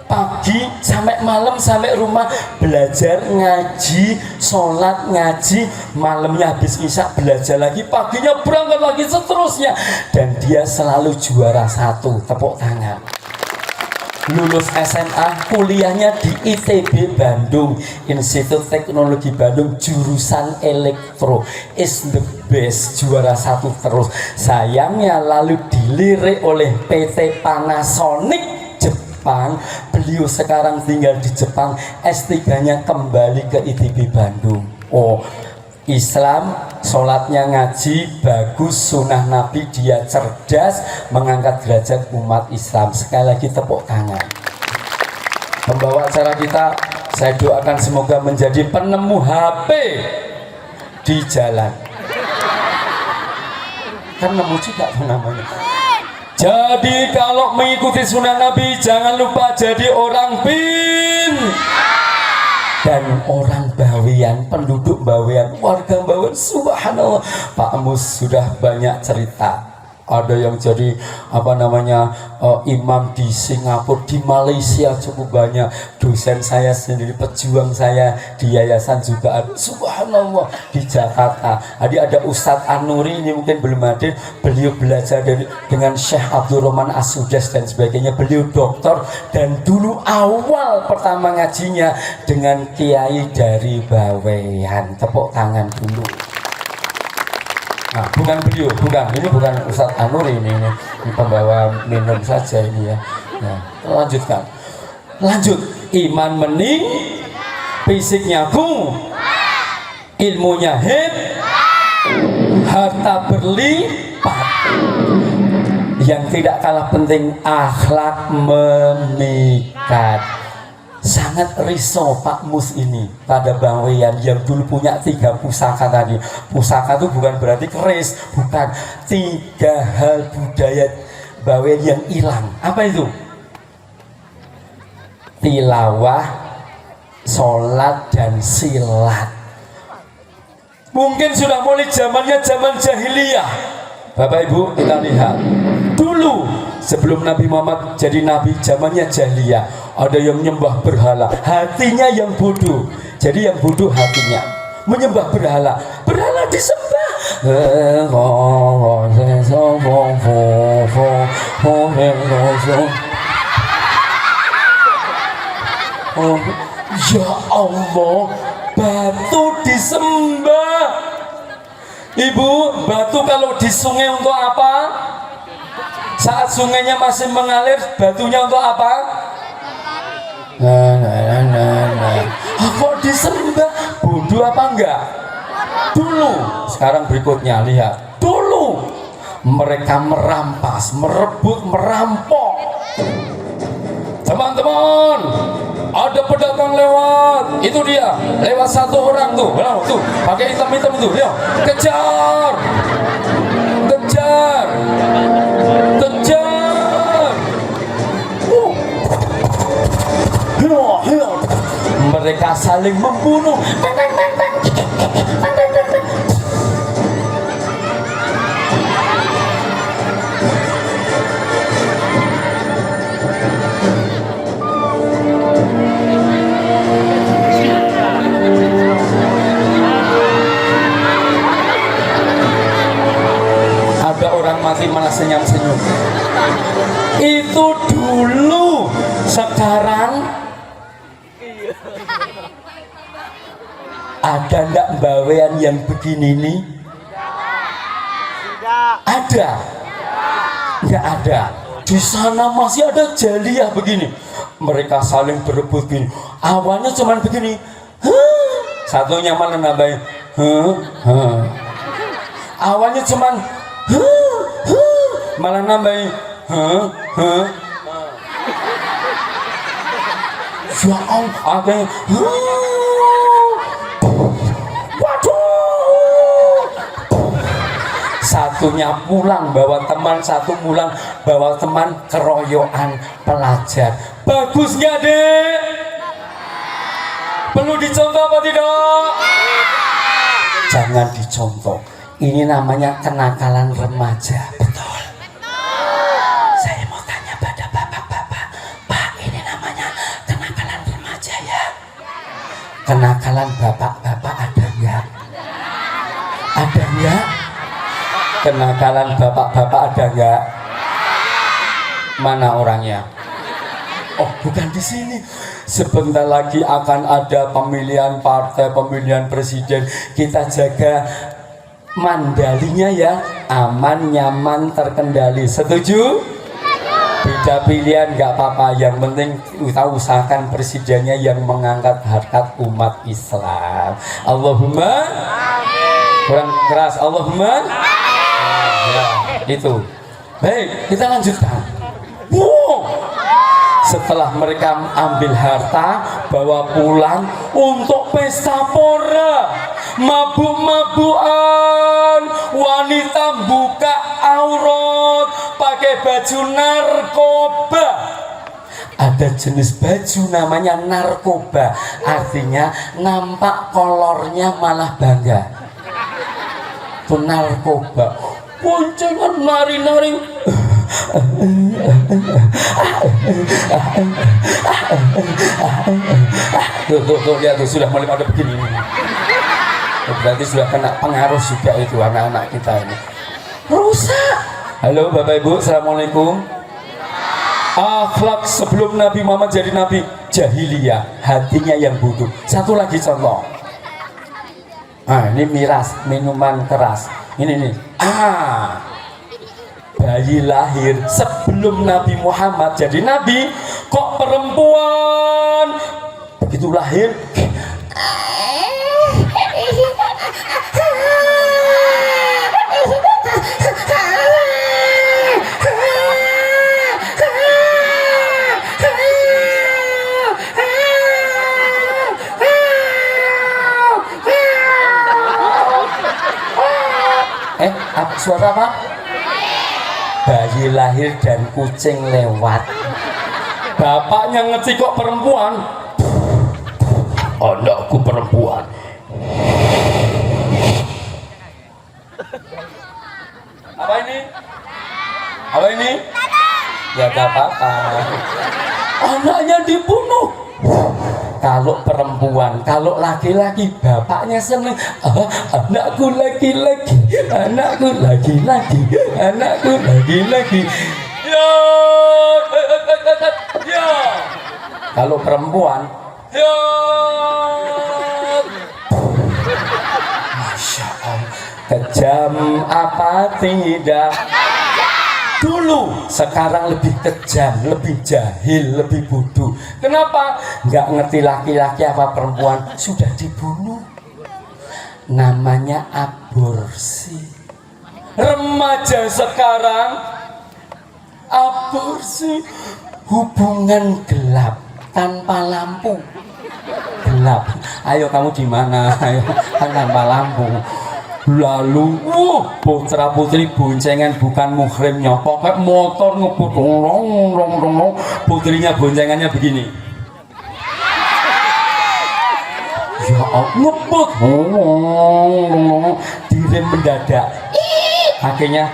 Pagi sampai malam sampai rumah belajar ngaji, sholat ngaji, malamnya habis isya belajar lagi, paginya berangkat lagi, seterusnya. Dan dia selalu juara 1. Tepuk tangan. Lulus SMA, kuliahnya di ITB Bandung, Institut Teknologi Bandung, jurusan elektro. Is the best, juara 1 terus. Sayangnya lalu dilirik oleh PT Panasonic Jepang. Beliau sekarang tinggal di Jepang. S3-nya kembali ke ITB Bandung. Oh, Islam, sholatnya ngaji, bagus, sunnah Nabi, dia cerdas, mengangkat derajat umat Islam. Sekali lagi tepuk tangan. Pembawa acara kita, saya doakan semoga menjadi penemu HP di jalan. Kan nemu juga tuh namanya. Jadi kalau mengikuti sunnah Nabi, jangan lupa jadi orang bin dan orang Bawean, penduduk Bawean, warga Bawean. Subhanallah, Pak Mus sudah banyak cerita. ada yang jadi imam di Singapura, di Malaysia cukup banyak. Dosen saya sendiri, pejuang saya di yayasan juga ada, subhanallah, di Jakarta. Ada Ustadz Anuri, ini mungkin belum hadir, beliau belajar dengan Syekh Abdurrahman As-Sudas dan sebagainya, beliau doktor, dan dulu awal pertama ngajinya dengan kiai dari Bawean. Tepuk tangan dulu. Nah, bukan beliau, ini bukan Ustadz Anur, ini pembawa minum saja ini ya. Nah, lanjut, iman mening, fisiknya ilmunya harta berlipat, yang tidak kalah penting akhlak memikat. Sangat risau Pak Mus ini pada Bawean yang dulu punya 3 pusaka tadi. Pusaka itu bukan berarti keris, bukan, 3 hal budaya Bawean yang hilang. Apa itu? Tilawah, sholat, dan silat. Mungkin sudah mulai zaman jahiliyah. Bapak Ibu, kita lihat dulu sebelum Nabi Muhammad jadi nabi, zamannya jahiliyah. Ada yang menyembah berhala, hatinya yang bodoh. Jadi yang bodoh hatinya menyembah berhala disembah. Ya Allah, batu disembah. Ibu, batu kalau di sungai untuk apa? Saat sungainya masih mengalir, batunya untuk apa? Kok disembah? Bodoh apa enggak? Dulu. Sekarang berikutnya, lihat. Dulu mereka merampas, merebut, merampok. Teman-teman, ada pedagang lewat. Itu dia, lewat 1 orang tuh. Tuh, pakai hitam-hitam itu. Lihat, kejar. Mereka saling membunuh. Ada orang mati malah senyum-senyum. Itu dulu. Sekarang ada ndak Bawean yang begini nih? Ada? Nggak ada. Di sana masih ada jaliyah begini. Mereka saling berebut gini. Awalnya cuman begini. Satunya malah nambahin. Awalnya cuman malah nambahin. Ya Allah, ada yang satunya pulang bawa teman, satu pulang bawa teman, keroyokan pelajar. Bagus nggak, Dek? Perlu dicontoh apa tidak? Jangan dicontoh. Ini namanya kenakalan remaja. Betul. Saya mau tanya pada bapak-bapak, Pak, ini namanya kenakalan remaja ya? Kenakalan bapak-bapak ada nggak? Ada nggak? Kenakalan bapak-bapak ada nggak? Mana orangnya? Oh, bukan di sini. Sebentar lagi akan ada pemilihan partai, pemilihan presiden. Kita jaga mandalinya ya, aman, nyaman, terkendali. Setuju? Beda pilihan nggak apa-apa. Yang penting kita usahakan presidennya yang mengangkat harkat umat Islam. Allahumma. Kurang keras. Allahumma. Ya, itu. Baik, kita lanjutkan. Setelah mereka ambil harta, bawa pulang untuk pesta pora, mabuk-mabukan, wanita buka aurat, pakai baju narkoba. Ada jenis baju namanya narkoba, artinya nampak kolornya malah bangga. Itu narkoba. boncengan nari-nari. Tuh, lihat tuh sudah mulai pada begini. Berarti sudah kena pengaruh juga itu anak-anak kita ini. Rusak. Halo Bapak Ibu, Assalamualaikum. Akhlak sebelum Nabi Muhammad jadi Nabi, jahiliyah, hatinya yang bodoh. Satu lagi contoh. Ini miras, minuman keras. Ini nih. Bayi lahir sebelum Nabi Muhammad jadi Nabi, kok perempuan begitu lahir suara apa? Bayi lahir dan kucing lewat. Bapaknya ngecik kok perempuan. Anakku perempuan. Apa ini? Apa ini? Ya gak apa-apa. Anaknya dibunuh. Kalau perempuan, kalau laki-laki, bapaknya seneng. Anakku laki-laki, anakku laki-laki, anakku laki-laki. Ya. Kalau perempuan, ya. Masya Allah, kejam apa tidak? Dulu, sekarang lebih kejam, lebih jahil, lebih bodoh. Kenapa? Nggak ngerti laki-laki apa perempuan, sudah dibunuh. Namanya aborsi. Remaja sekarang aborsi, hubungan gelap tanpa lampu. Gelap. Ayo kamu di mana? Ayo, kan tanpa lampu. Lalu putra putri boncengan bukan muhrimnya, pakai motor ngebut rong, putrinya boncengannya begini. Ya ngebut direm mendadak, akhirnya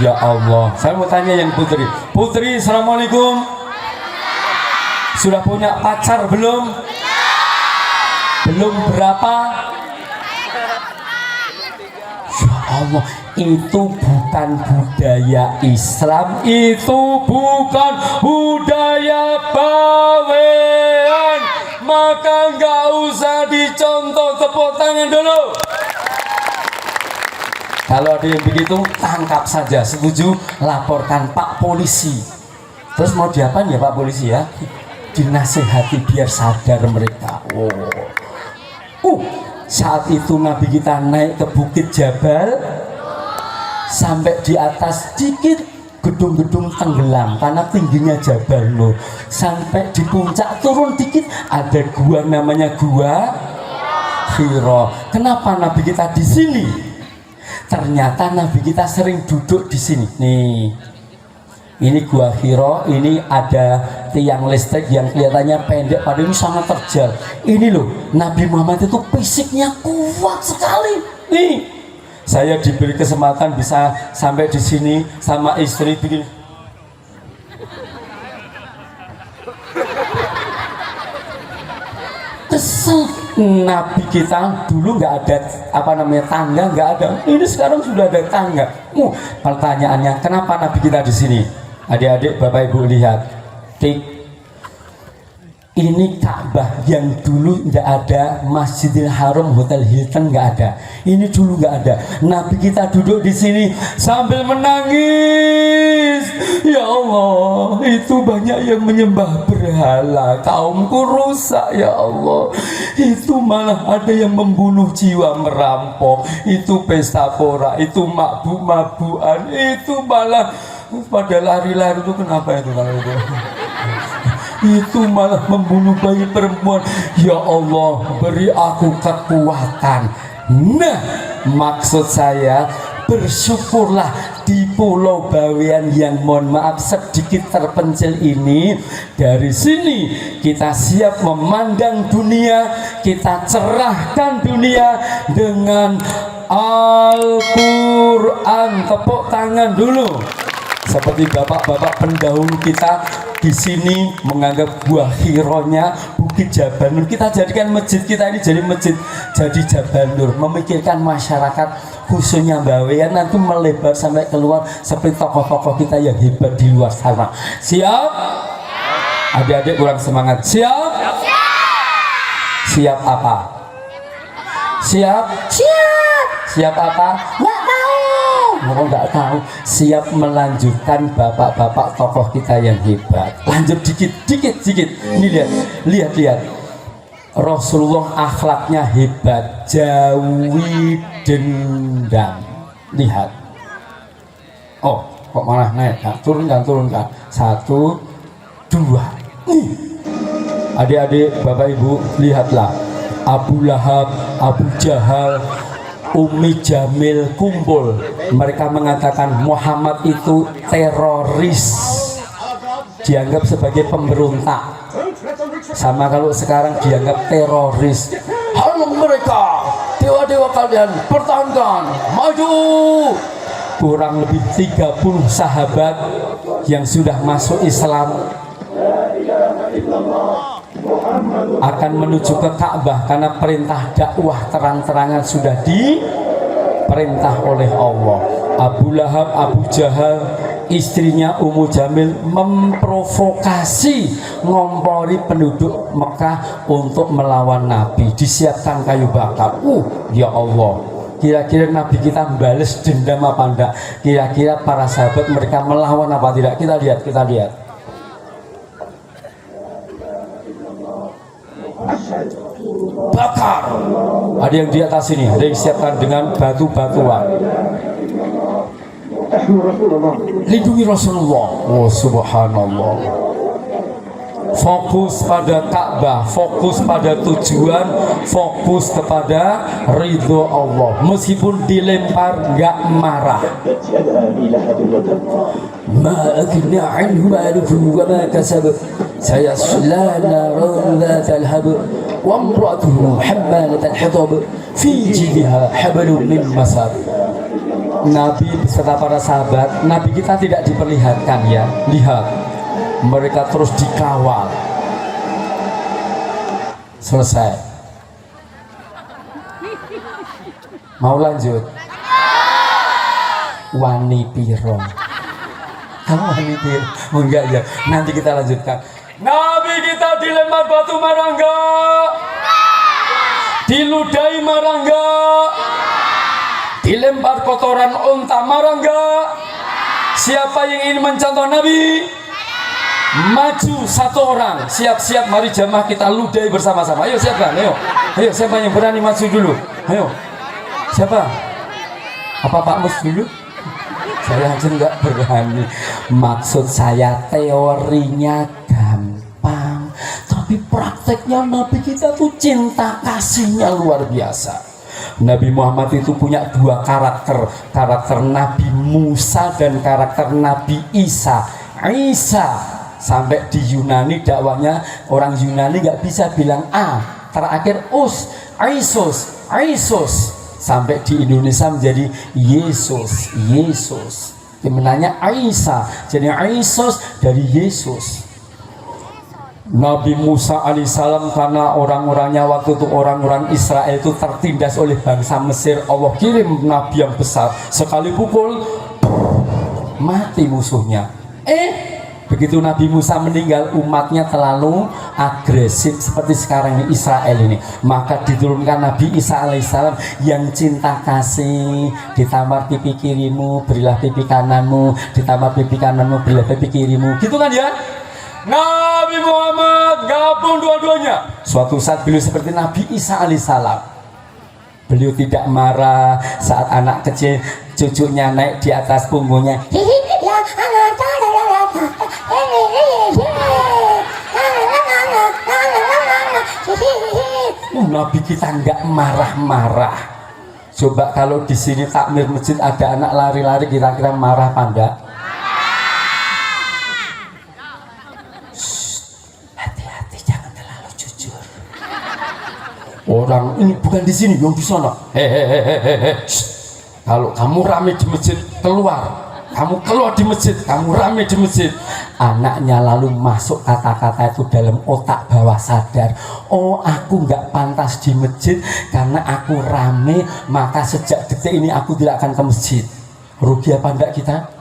ya Allah. Saya mau tanya yang putri, assalamualaikum. Sudah punya pacar belum? Belum berapa? Allah, itu bukan budaya Islam, itu bukan budaya bawean, maka nggak usah dicontoh. Tepuk tangan dulu. Kalau ada yang begitu, tangkap saja. Setuju? Laporkan Pak Polisi. Terus mau diapain ya Pak Polisi ya? Dinasehati biar sadar mereka. Saat itu Nabi kita naik ke Bukit Jabal, sampai di atas dikit gedung-gedung tenggelam karena tingginya Jabal Nur. Sampai di puncak turun dikit ada gua namanya Gua Hira. Kenapa Nabi kita di sini? Ternyata Nabi kita sering duduk di sini. Nih. Ini Gua Hira, ini ada tiang listrik yang kelihatannya pendek, padahal ini sangat terjal. Ini loh, Nabi Muhammad itu fisiknya kuat sekali. Nih, saya diberi kesempatan bisa sampai di sini sama istri bikin. Kesel. Nabi kita dulu nggak ada tangga, nggak ada. Ini sekarang sudah ada tangga. Pertanyaannya, kenapa Nabi kita di sini? Adik-adik, Bapak Ibu lihat, ini Ka'bah yang dulu nggak ada, Masjidil Haram, Hotel Hilton nggak ada. Ini dulu nggak ada. Nabi kita duduk di sini sambil menangis. Ya Allah, itu banyak yang menyembah berhala, kaumku rusak ya Allah. Itu malah ada yang membunuh jiwa, merampok. Itu pesta pora, itu mabuk-mabukan, itu malah pada lari-lari. Itu kenapa itu kalau itu malah membunuh bayi perempuan. Ya Allah, beri aku kekuatan. Nah, maksud saya, bersyukurlah di Pulau Bawean yang mohon maaf sedikit terpencil ini. Dari sini kita siap memandang dunia, kita cerahkan dunia dengan Al-Quran. Tepuk tangan dulu. Seperti bapak-bapak pendahulu kita di sini menganggap buah hironya Bukit Jabanur, kita jadikan masjid kita ini jadi masjid, jadi Jabanur, memikirkan masyarakat khususnya Mbak Weyan nanti melebar sampai keluar seperti tokoh-tokoh kita yang hebat di luar sana. Siap? Adik-adik kurang semangat. Siap? Siap apa? Siap? Siap apa? Nggak tahu. Nggak tahu. Siap melanjutkan bapak-bapak tokoh kita yang hebat. Lanjut dikit. Ini lihat. Rasulullah akhlaknya hebat, jauhi dendam. Lihat. Oh, kok malah naik? Nah, turunkan. 1, 2. Nih. Adik-adik, Bapak Ibu, lihatlah. Abu Lahab, Abu Jahal, Umi Jamil kumpul. Mereka mengatakan Muhammad itu teroris, dianggap sebagai pemberontak. Sama kalau sekarang dianggap teroris. Halo mereka, dewa-dewa kalian, pertahankan, maju. Kurang lebih 30 sahabat yang sudah masuk Islam akan menuju ke Ka'bah karena perintah dakwah terang-terangan sudah diperintah oleh Allah. Abu Lahab, Abu Jahal, istrinya Ummu Jamil memprovokasi, ngompori penduduk Mekah untuk melawan Nabi. Disiapkan kayu bakar. Ya Allah, kira-kira Nabi kita balas dendam apa enggak? Kira-kira para sahabat mereka melawan apa tidak? Kita lihat. Bakar. Ada yang di atas ini, ada yang disiapkan dengan batu-batuan. Lindungi Rasulullah. Oh subhanallah. Fokus pada Ka'bah, fokus pada tujuan, fokus kepada ridho Allah. Meskipun dilempar nggak marah. Ma aghna anhu maluhu wa ma kasab sayasla naran dhatal hab wa imra'atuhu hammalatal hatab fi jidha hablum min masad. Nabi beserta para sahabat, Nabi kita tidak diperlihatkan ya. Lihat, mereka terus dikawal. Selesai. Mau lanjut? Wani piro? Kamu wani piro? Oh enggak ya, nanti kita lanjutkan. Nabi kita dilempar batu marah enggak? Diludahi marah enggak? Dilempar kotoran unta marah enggak? Siapa yang ingin mencontoh Nabi? Maju satu orang. Siap-siap, mari jamaah kita ludahi bersama-sama. Ayo siapa? Ayo siapa yang berani maju dulu? Ayo. Siapa? Apa Pak Mus dulu? Saya aja enggak berani. Maksud saya teorinya gampang, tapi prakteknya Nabi kita tuh cinta kasihnya luar biasa. Nabi Muhammad itu punya dua karakter Nabi Musa dan karakter Nabi Isa. Sampai di Yunani dakwahnya orang Yunani nggak bisa bilang A, terakhir Isus. Sampai di Indonesia menjadi Yesus. Sebenarnya Isa, jadi Isus dari Yesus. Nabi Musa alaihissalam karena orang-orangnya waktu itu orang-orang Israel itu tertindas oleh bangsa Mesir, Allah kirim nabi yang besar, sekali pukul mati musuhnya. Begitu Nabi Musa meninggal, umatnya terlalu agresif seperti sekarang ini Israel ini, maka diturunkan Nabi Isa alaihissalam yang cinta kasih. Ditambah pipi kirimu berilah pipi kananmu, ditambah pipi kananmu berilah pipi kirimu, gitu kan ya. Nabi Muhammad gabung dua-duanya. Suatu saat beliau seperti Nabi Isa alaihissalam. Beliau tidak marah saat anak kecil cucunya naik di atas punggungnya. Nabi kita nggak marah-marah. Coba kalau di sini takmir masjid ada anak lari-lari, kira-kira marah apa enggak? Orang ini bukan di sini, yang di sana. Hehehe. Kalau kamu rame di masjid, keluar. Kamu keluar di masjid, kamu rame di masjid. Anaknya lalu masuk kata-kata itu dalam otak bawah sadar. Oh, aku nggak pantas di masjid karena aku rame, maka sejak detik ini aku tidak akan ke masjid. Rugi apa enggak kita?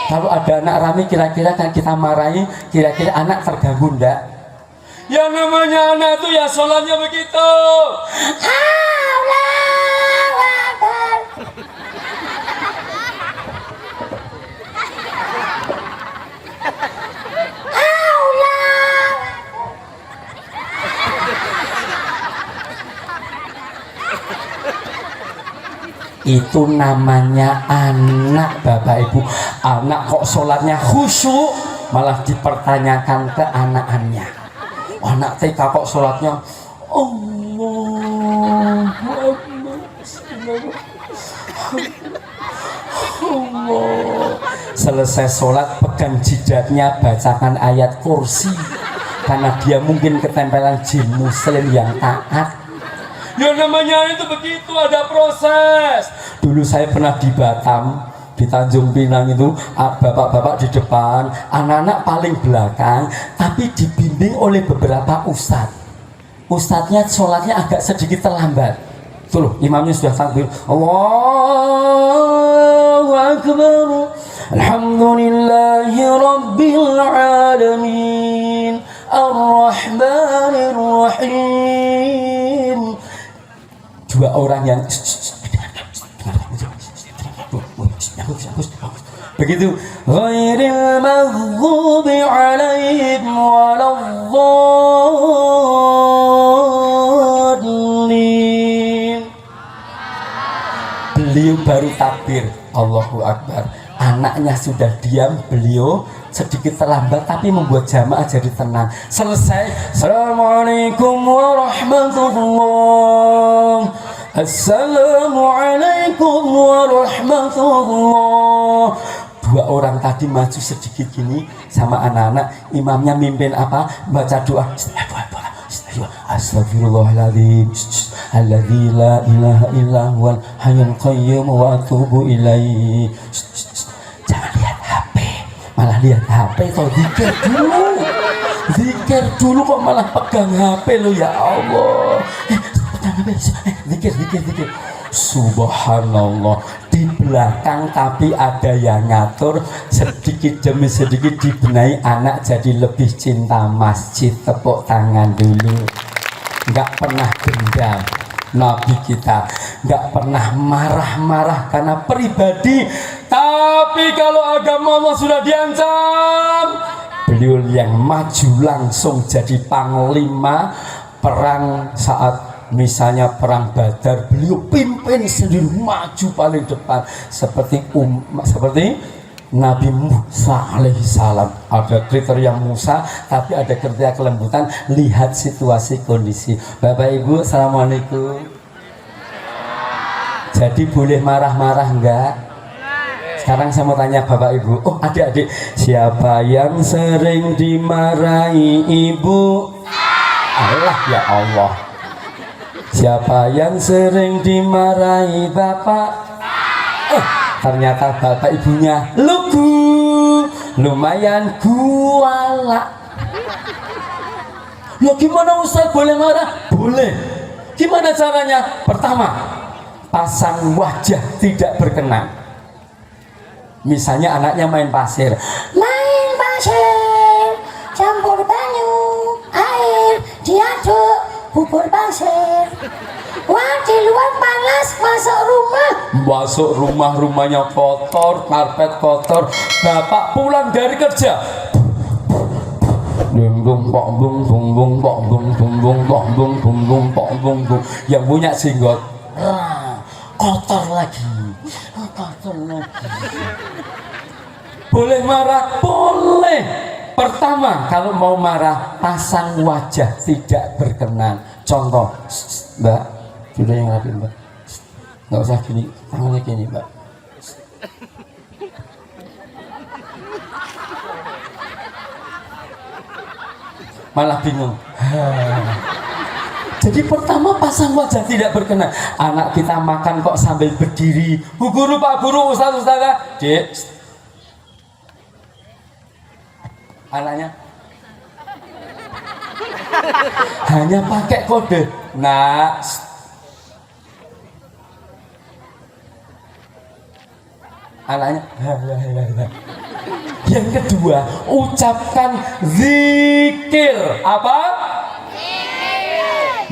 Kalau ada anak rame, kira-kira kan kita marahi, kira-kira anak terganggu enggak? Yang namanya anak itu ya sholatnya begitu. Allahu Akbar. Itu namanya anak, Bapak Ibu. Anak kok sholatnya khusyuk, malah dipertanyakan ke anakannya. Anak TK kok sholatnya Allah. Selesai sholat, pegang jidatnya, bacakan ayat kursi, karena dia mungkin ketempelan jin muslim yang taat. Ya namanya itu begitu, ada proses. Dulu saya pernah di Batam, di Tanjung Pinang itu, bapak-bapak di depan, anak-anak paling belakang, tapi dibimbing oleh beberapa ustadz. Ustadznya sholatnya agak sedikit terlambat. Tuh loh, imamnya sudah takbir, Allahu Akbar, Alhamdulillahi Rabbil Alamin, Ar-Rahmanir Rahim. Dua orang yang begitu, ghairil maghdubi alaihim waladdallin. Beliau baru takbir, Allahu Akbar. Anaknya sudah diam, beliau sedikit terlambat tapi membuat jamaah jadi tenang. Selesai, Assalamualaikum warahmatullahi, Assalamualaikum warahmatullahi. Dua orang tadi maju sedikit gini sama anak-anak. Imamnya mimpin apa? Baca doa. Astagfirullahaladzim, alladzi la ilaha illa huwal hayyul qayyum wa atubu ilaihi. Jangan lihat HP, malah lihat HP atau zikir dulu. Zikir dulu kok malah pegang HP lo, ya Allah. Zikir. Subhanallah. Di belakang tapi ada yang ngatur, sedikit demi sedikit dibenahi, anak jadi lebih cinta masjid. Tepuk tangan dulu. Nggak pernah dendam. Nabi kita nggak pernah marah-marah karena pribadi, tapi kalau agama Allah sudah diancam, beliau yang maju langsung jadi panglima perang. Saat misalnya perang Badar, beliau pimpin sendiri, maju paling depan, seperti Nabi Musa alaihissalam. Ada kriteria Musa, tapi ada kriteria kelembutan. Lihat situasi kondisi. Bapak Ibu, assalamualaikum. Jadi boleh marah-marah enggak? Sekarang saya mau tanya Bapak Ibu. Oh, adik-adik, siapa yang sering dimarahi ibu? Allah, ya Allah. Siapa yang sering dimarahi bapak? Ternyata bapak ibunya lugu, lumayan guala. Lo gimana Ustaz, boleh marah? Boleh. Gimana caranya? Pertama, pasang wajah tidak berkenan. Misalnya anaknya main pasir, campur banyu, air, diaduk, bubur pasir. Wah, di luar panas, masuk rumah, rumahnya kotor, karpet kotor. Bapak pulang dari kerja, yang punya jenggot kotor lagi. Boleh marah? Boleh. Pertama, kalau mau marah, pasang wajah tidak berkenan. Contoh, Mbak, sudah yang rapi Mbak, nggak usah gini, tangannya gini Mbak. Malah bingung. Jadi pertama pasang wajah tidak berkenan. Anak kita makan kok sambil berdiri. Bu guru, Pak guru, Ustaz, Ustazah. Dek. Anaknya hanya pakai kode. Nah, anaknya. Yang kedua, ucapkan zikir. Apa?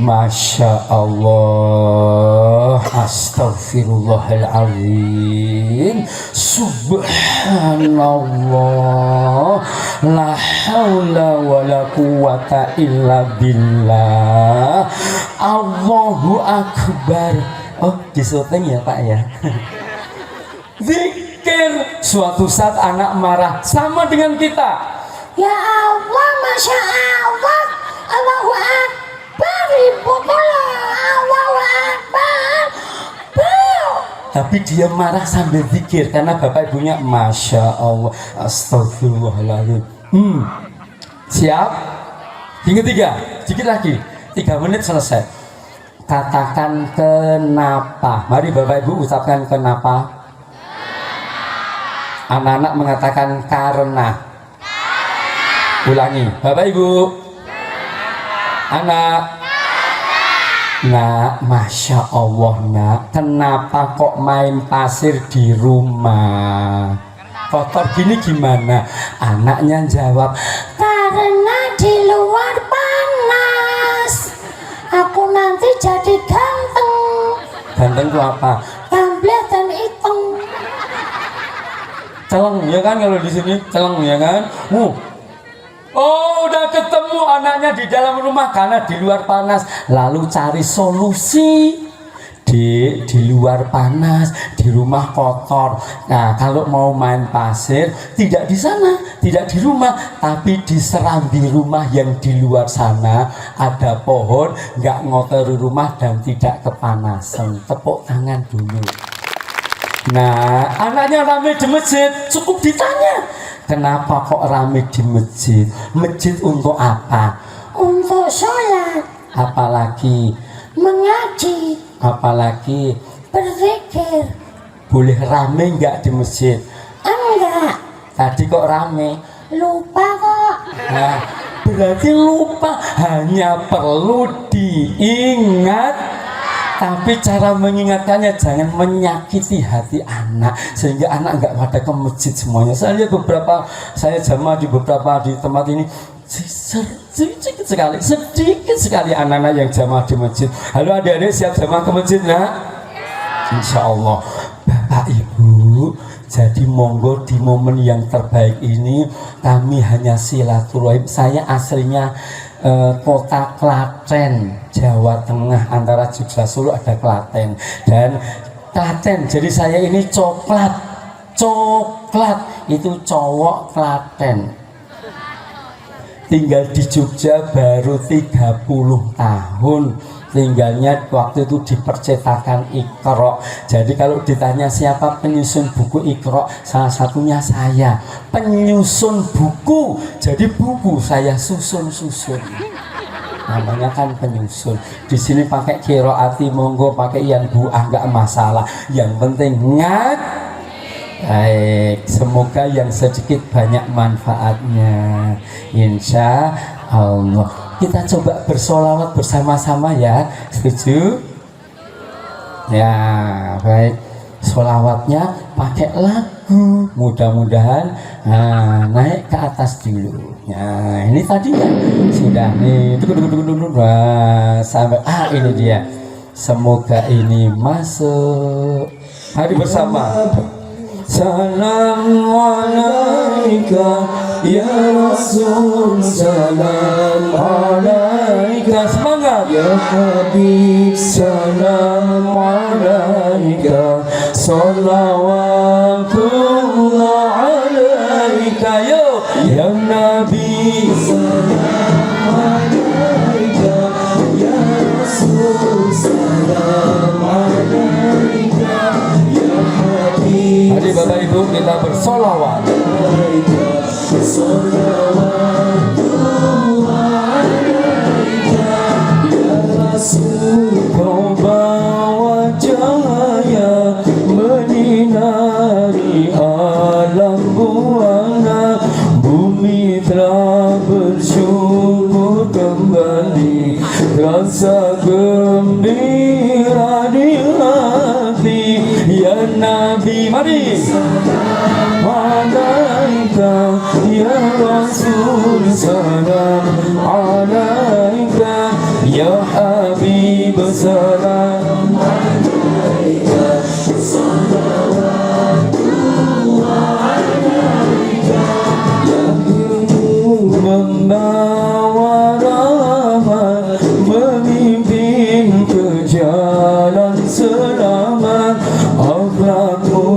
Masya Allah, astaghfirullahaladzim, subhanallah, la hawla wa la quwata illa billah, Allahu akbar. Oh, disyuting ya Pak ya. Zikir. Suatu saat anak marah sama dengan kita. Ya Allah, Masya Allah, Allahu Akbar, Allahu Akbar. Tapi dia marah sambil zikir karena bapak ibunya Masya Allah, astagfirullahaladzim. Siap? Yang ketiga, sedikit lagi, 3 menit selesai. Katakan kenapa. Mari bapak ibu ucapkan kenapa. Anak-anak mengatakan karena. Ulangi, bapak ibu. Anak. Nah, Masya Allah nak, kenapa kok main pasir di rumah? Kotor gini gimana? Anaknya jawab, karena di luar panas, aku nanti jadi ganteng. Ganteng itu apa? Gamblet dan hitam. Celeng ya kan kalau di sini, celeng ya kan? Oh, udah ketemu anaknya di dalam rumah karena di luar panas. Lalu cari solusi. Di luar panas, di rumah kotor. Nah, kalau mau main pasir, tidak di sana, tidak di rumah, tapi di serambi rumah yang di luar sana ada pohon, nggak ngotori rumah dan tidak kepanasan. Tepuk tangan dulu. Nah, anaknya rame di masjid, cukup ditanya, kenapa kok rame di masjid? Masjid untuk apa? Untuk sholat. Apalagi? Mengaji. Apalagi? Berzikir. Boleh rame nggak di masjid? Enggak. Tadi kok rame? Lupa kok. Nah, berarti lupa, hanya perlu diingat. Tapi cara mengingatkannya jangan menyakiti hati anak sehingga anak nggak pada ke masjid semuanya. Saya lihat saya jamaah di beberapa di tempat ini sedikit sekali anak-anak yang jamaah di masjid. Halo adik-adik, siap jamaah ke masjid nak? Insya Allah. Bapak Ibu, jadi monggo di momen yang terbaik ini kami hanya silaturahim. Saya aslinya kota Klaten, Jawa Tengah, antara Jogja Solo ada Klaten dan Klaten. Jadi saya ini coklat itu cowok Klaten. Tinggal di Jogja baru 30 tahun. Tinggalnya waktu itu di percetakan Iqra. Jadi kalau ditanya siapa penyusun buku Iqra, salah satunya saya. Penyusun buku, jadi buku saya susun. Namanya kan penyusun. Di sini pakai qiraati, monggo pakai yang buah nggak masalah. Yang penting baik, semoga yang sedikit banyak manfaatnya, insya Allah. Kita coba bersolawat bersama-sama ya, setuju? Ya, baik. Solawatnya pakai lagu, mudah-mudahan naik ke atas dulu. Nah, ini tadi ya sudah nih, sampai ini dia. Semoga ini masuk. Mari bersama. Salam alaika ya Rasul, salam alaika, semangat ya Habib, salam alaika, salawatullah alaika ya Nabi, salam alaika ya Rasul, salam alaika ya Habib. Mari Bapak Ibu kita bersolawat. dari alam buana, bumi telah bersyukur kembali, rasa gembira di hati. Ya Nabi, mari alaika, ya Rasul salam alaika, ya Habib salam alaika, salawatullah alaika, ya membawa rahmat, memimpin ke jalan selamat, akhlakmu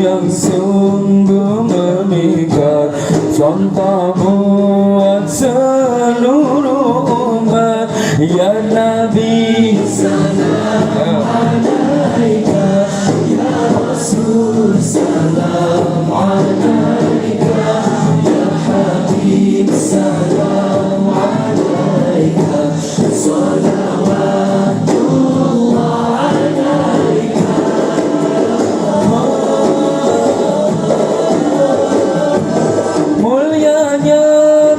yang sungguh memikat, contoh buat seluruh umat. Ya Nabi salam alaika, ya Rasul salam alaika, ya Habib salam alaika, salawatullah alaika. Mulianya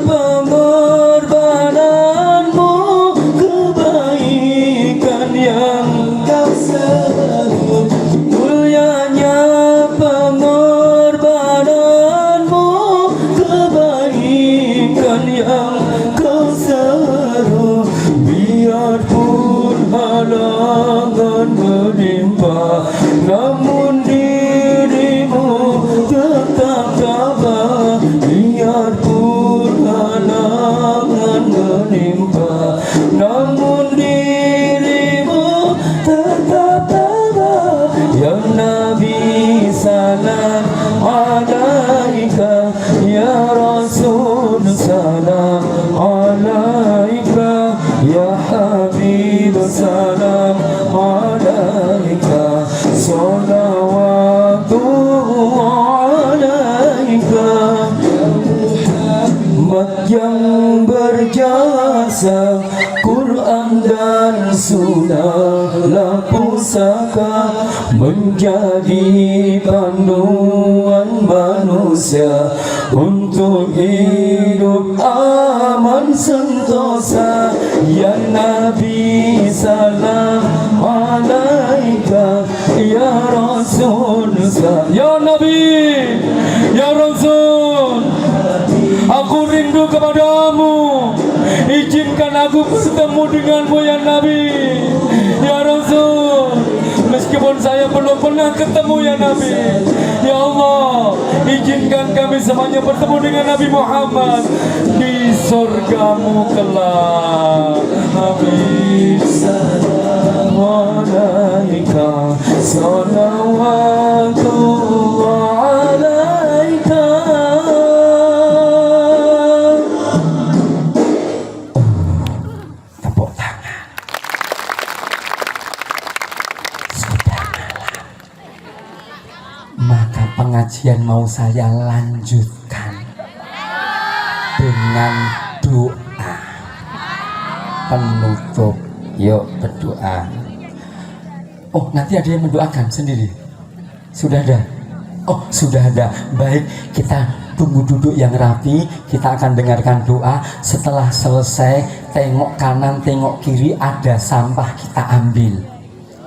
pengorbananmu, kebaikan yang kau seru. Mulianya pengorbananmu, kebaikan yang kau seru. Biarpun halangan menimpa, namun dirimu tetap tabah. Biarpun halangan menimpa, namun dirimu tetap tabah. Ya Nabi salam alaika, ya Rasul salam alaika, ya Habib salam alaika, salawatullah alaika. Umat yang berjasa, Quran dan Sunnahlah pusaka, menjadi panduan manusia untuk hidup aman sentosa. Ya Nabi salam alaika, ya Rasul salam. Ya Nabi, ya Rasul, aku rindu kepadamu, izinkan aku bertemu denganmu ya Nabi, ya Rasul. Meskipun saya belum pernah ketemu ya Nabi, ya Allah, izinkan kami semuanya bertemu dengan Nabi Muhammad di surgamu kelak. Amin. Assalamualaikum, salawatullah alaika. Tepuk tangan. Sudah malam, maka pengajian mau saya lanjutkan dengan doa penutup. Yuk berdoa. Oh, nanti ada yang mendoakan sendiri? Sudah ada? Oh, sudah ada. Baik, kita tunggu duduk yang rapi. Kita akan dengarkan doa. Setelah selesai, tengok kanan, tengok kiri, ada sampah kita ambil.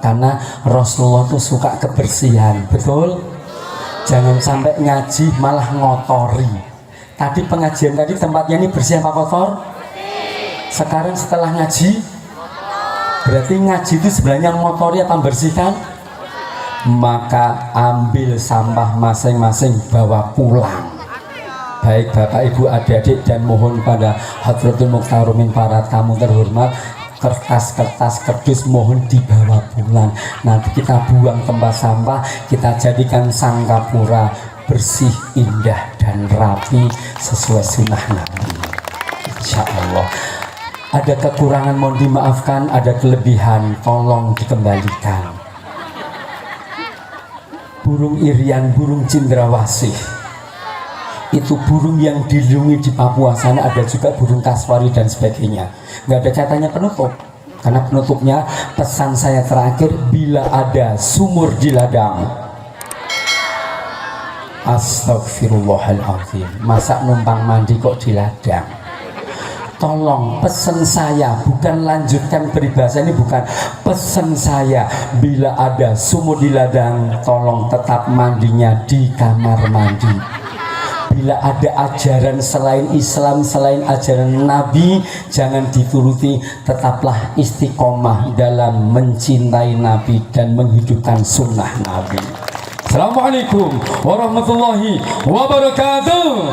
Karena Rasulullah tuh suka kebersihan, betul? Jangan sampai ngaji malah ngotori. Tadi pengajian tadi tempatnya ini bersih apa kotor? Sekarang setelah ngaji, berarti ngaji itu sebenarnya ngotori apa bersihkan? Maka ambil sampah masing-masing, bawa pulang. Baik Bapak Ibu adik-adik, dan mohon pada Hadratul Mukhtarumin para tamu terhormat, kertas-kertas kardus mohon dibawa pulang. Nanti kita buang tempat sampah, kita jadikan Sangkapura bersih, indah dan rapi sesuai sunnah Nabi. Insya Allah. Ada kekurangan mohon dimaafkan, ada kelebihan tolong dikembalikan. Burung irian, burung cendrawasih, itu burung yang dilindungi di Papua sana. Ada juga burung kaswari dan sebagainya. Nggak ada katanya penutup, karena penutupnya pesan saya terakhir, bila ada sumur di ladang, Astagfirullahaladzim, masa numpang mandi kok di ladang? Tolong pesen saya, bukan lanjutkan peribahasa ini, bukan pesen saya. Bila ada sumur di ladang, tolong tetap mandinya di kamar mandi. Bila ada ajaran selain Islam, selain ajaran Nabi, jangan dituruti, tetaplah istiqomah dalam mencintai Nabi dan menghidupkan sunnah Nabi. Assalamualaikum warahmatullahi wabarakatuh.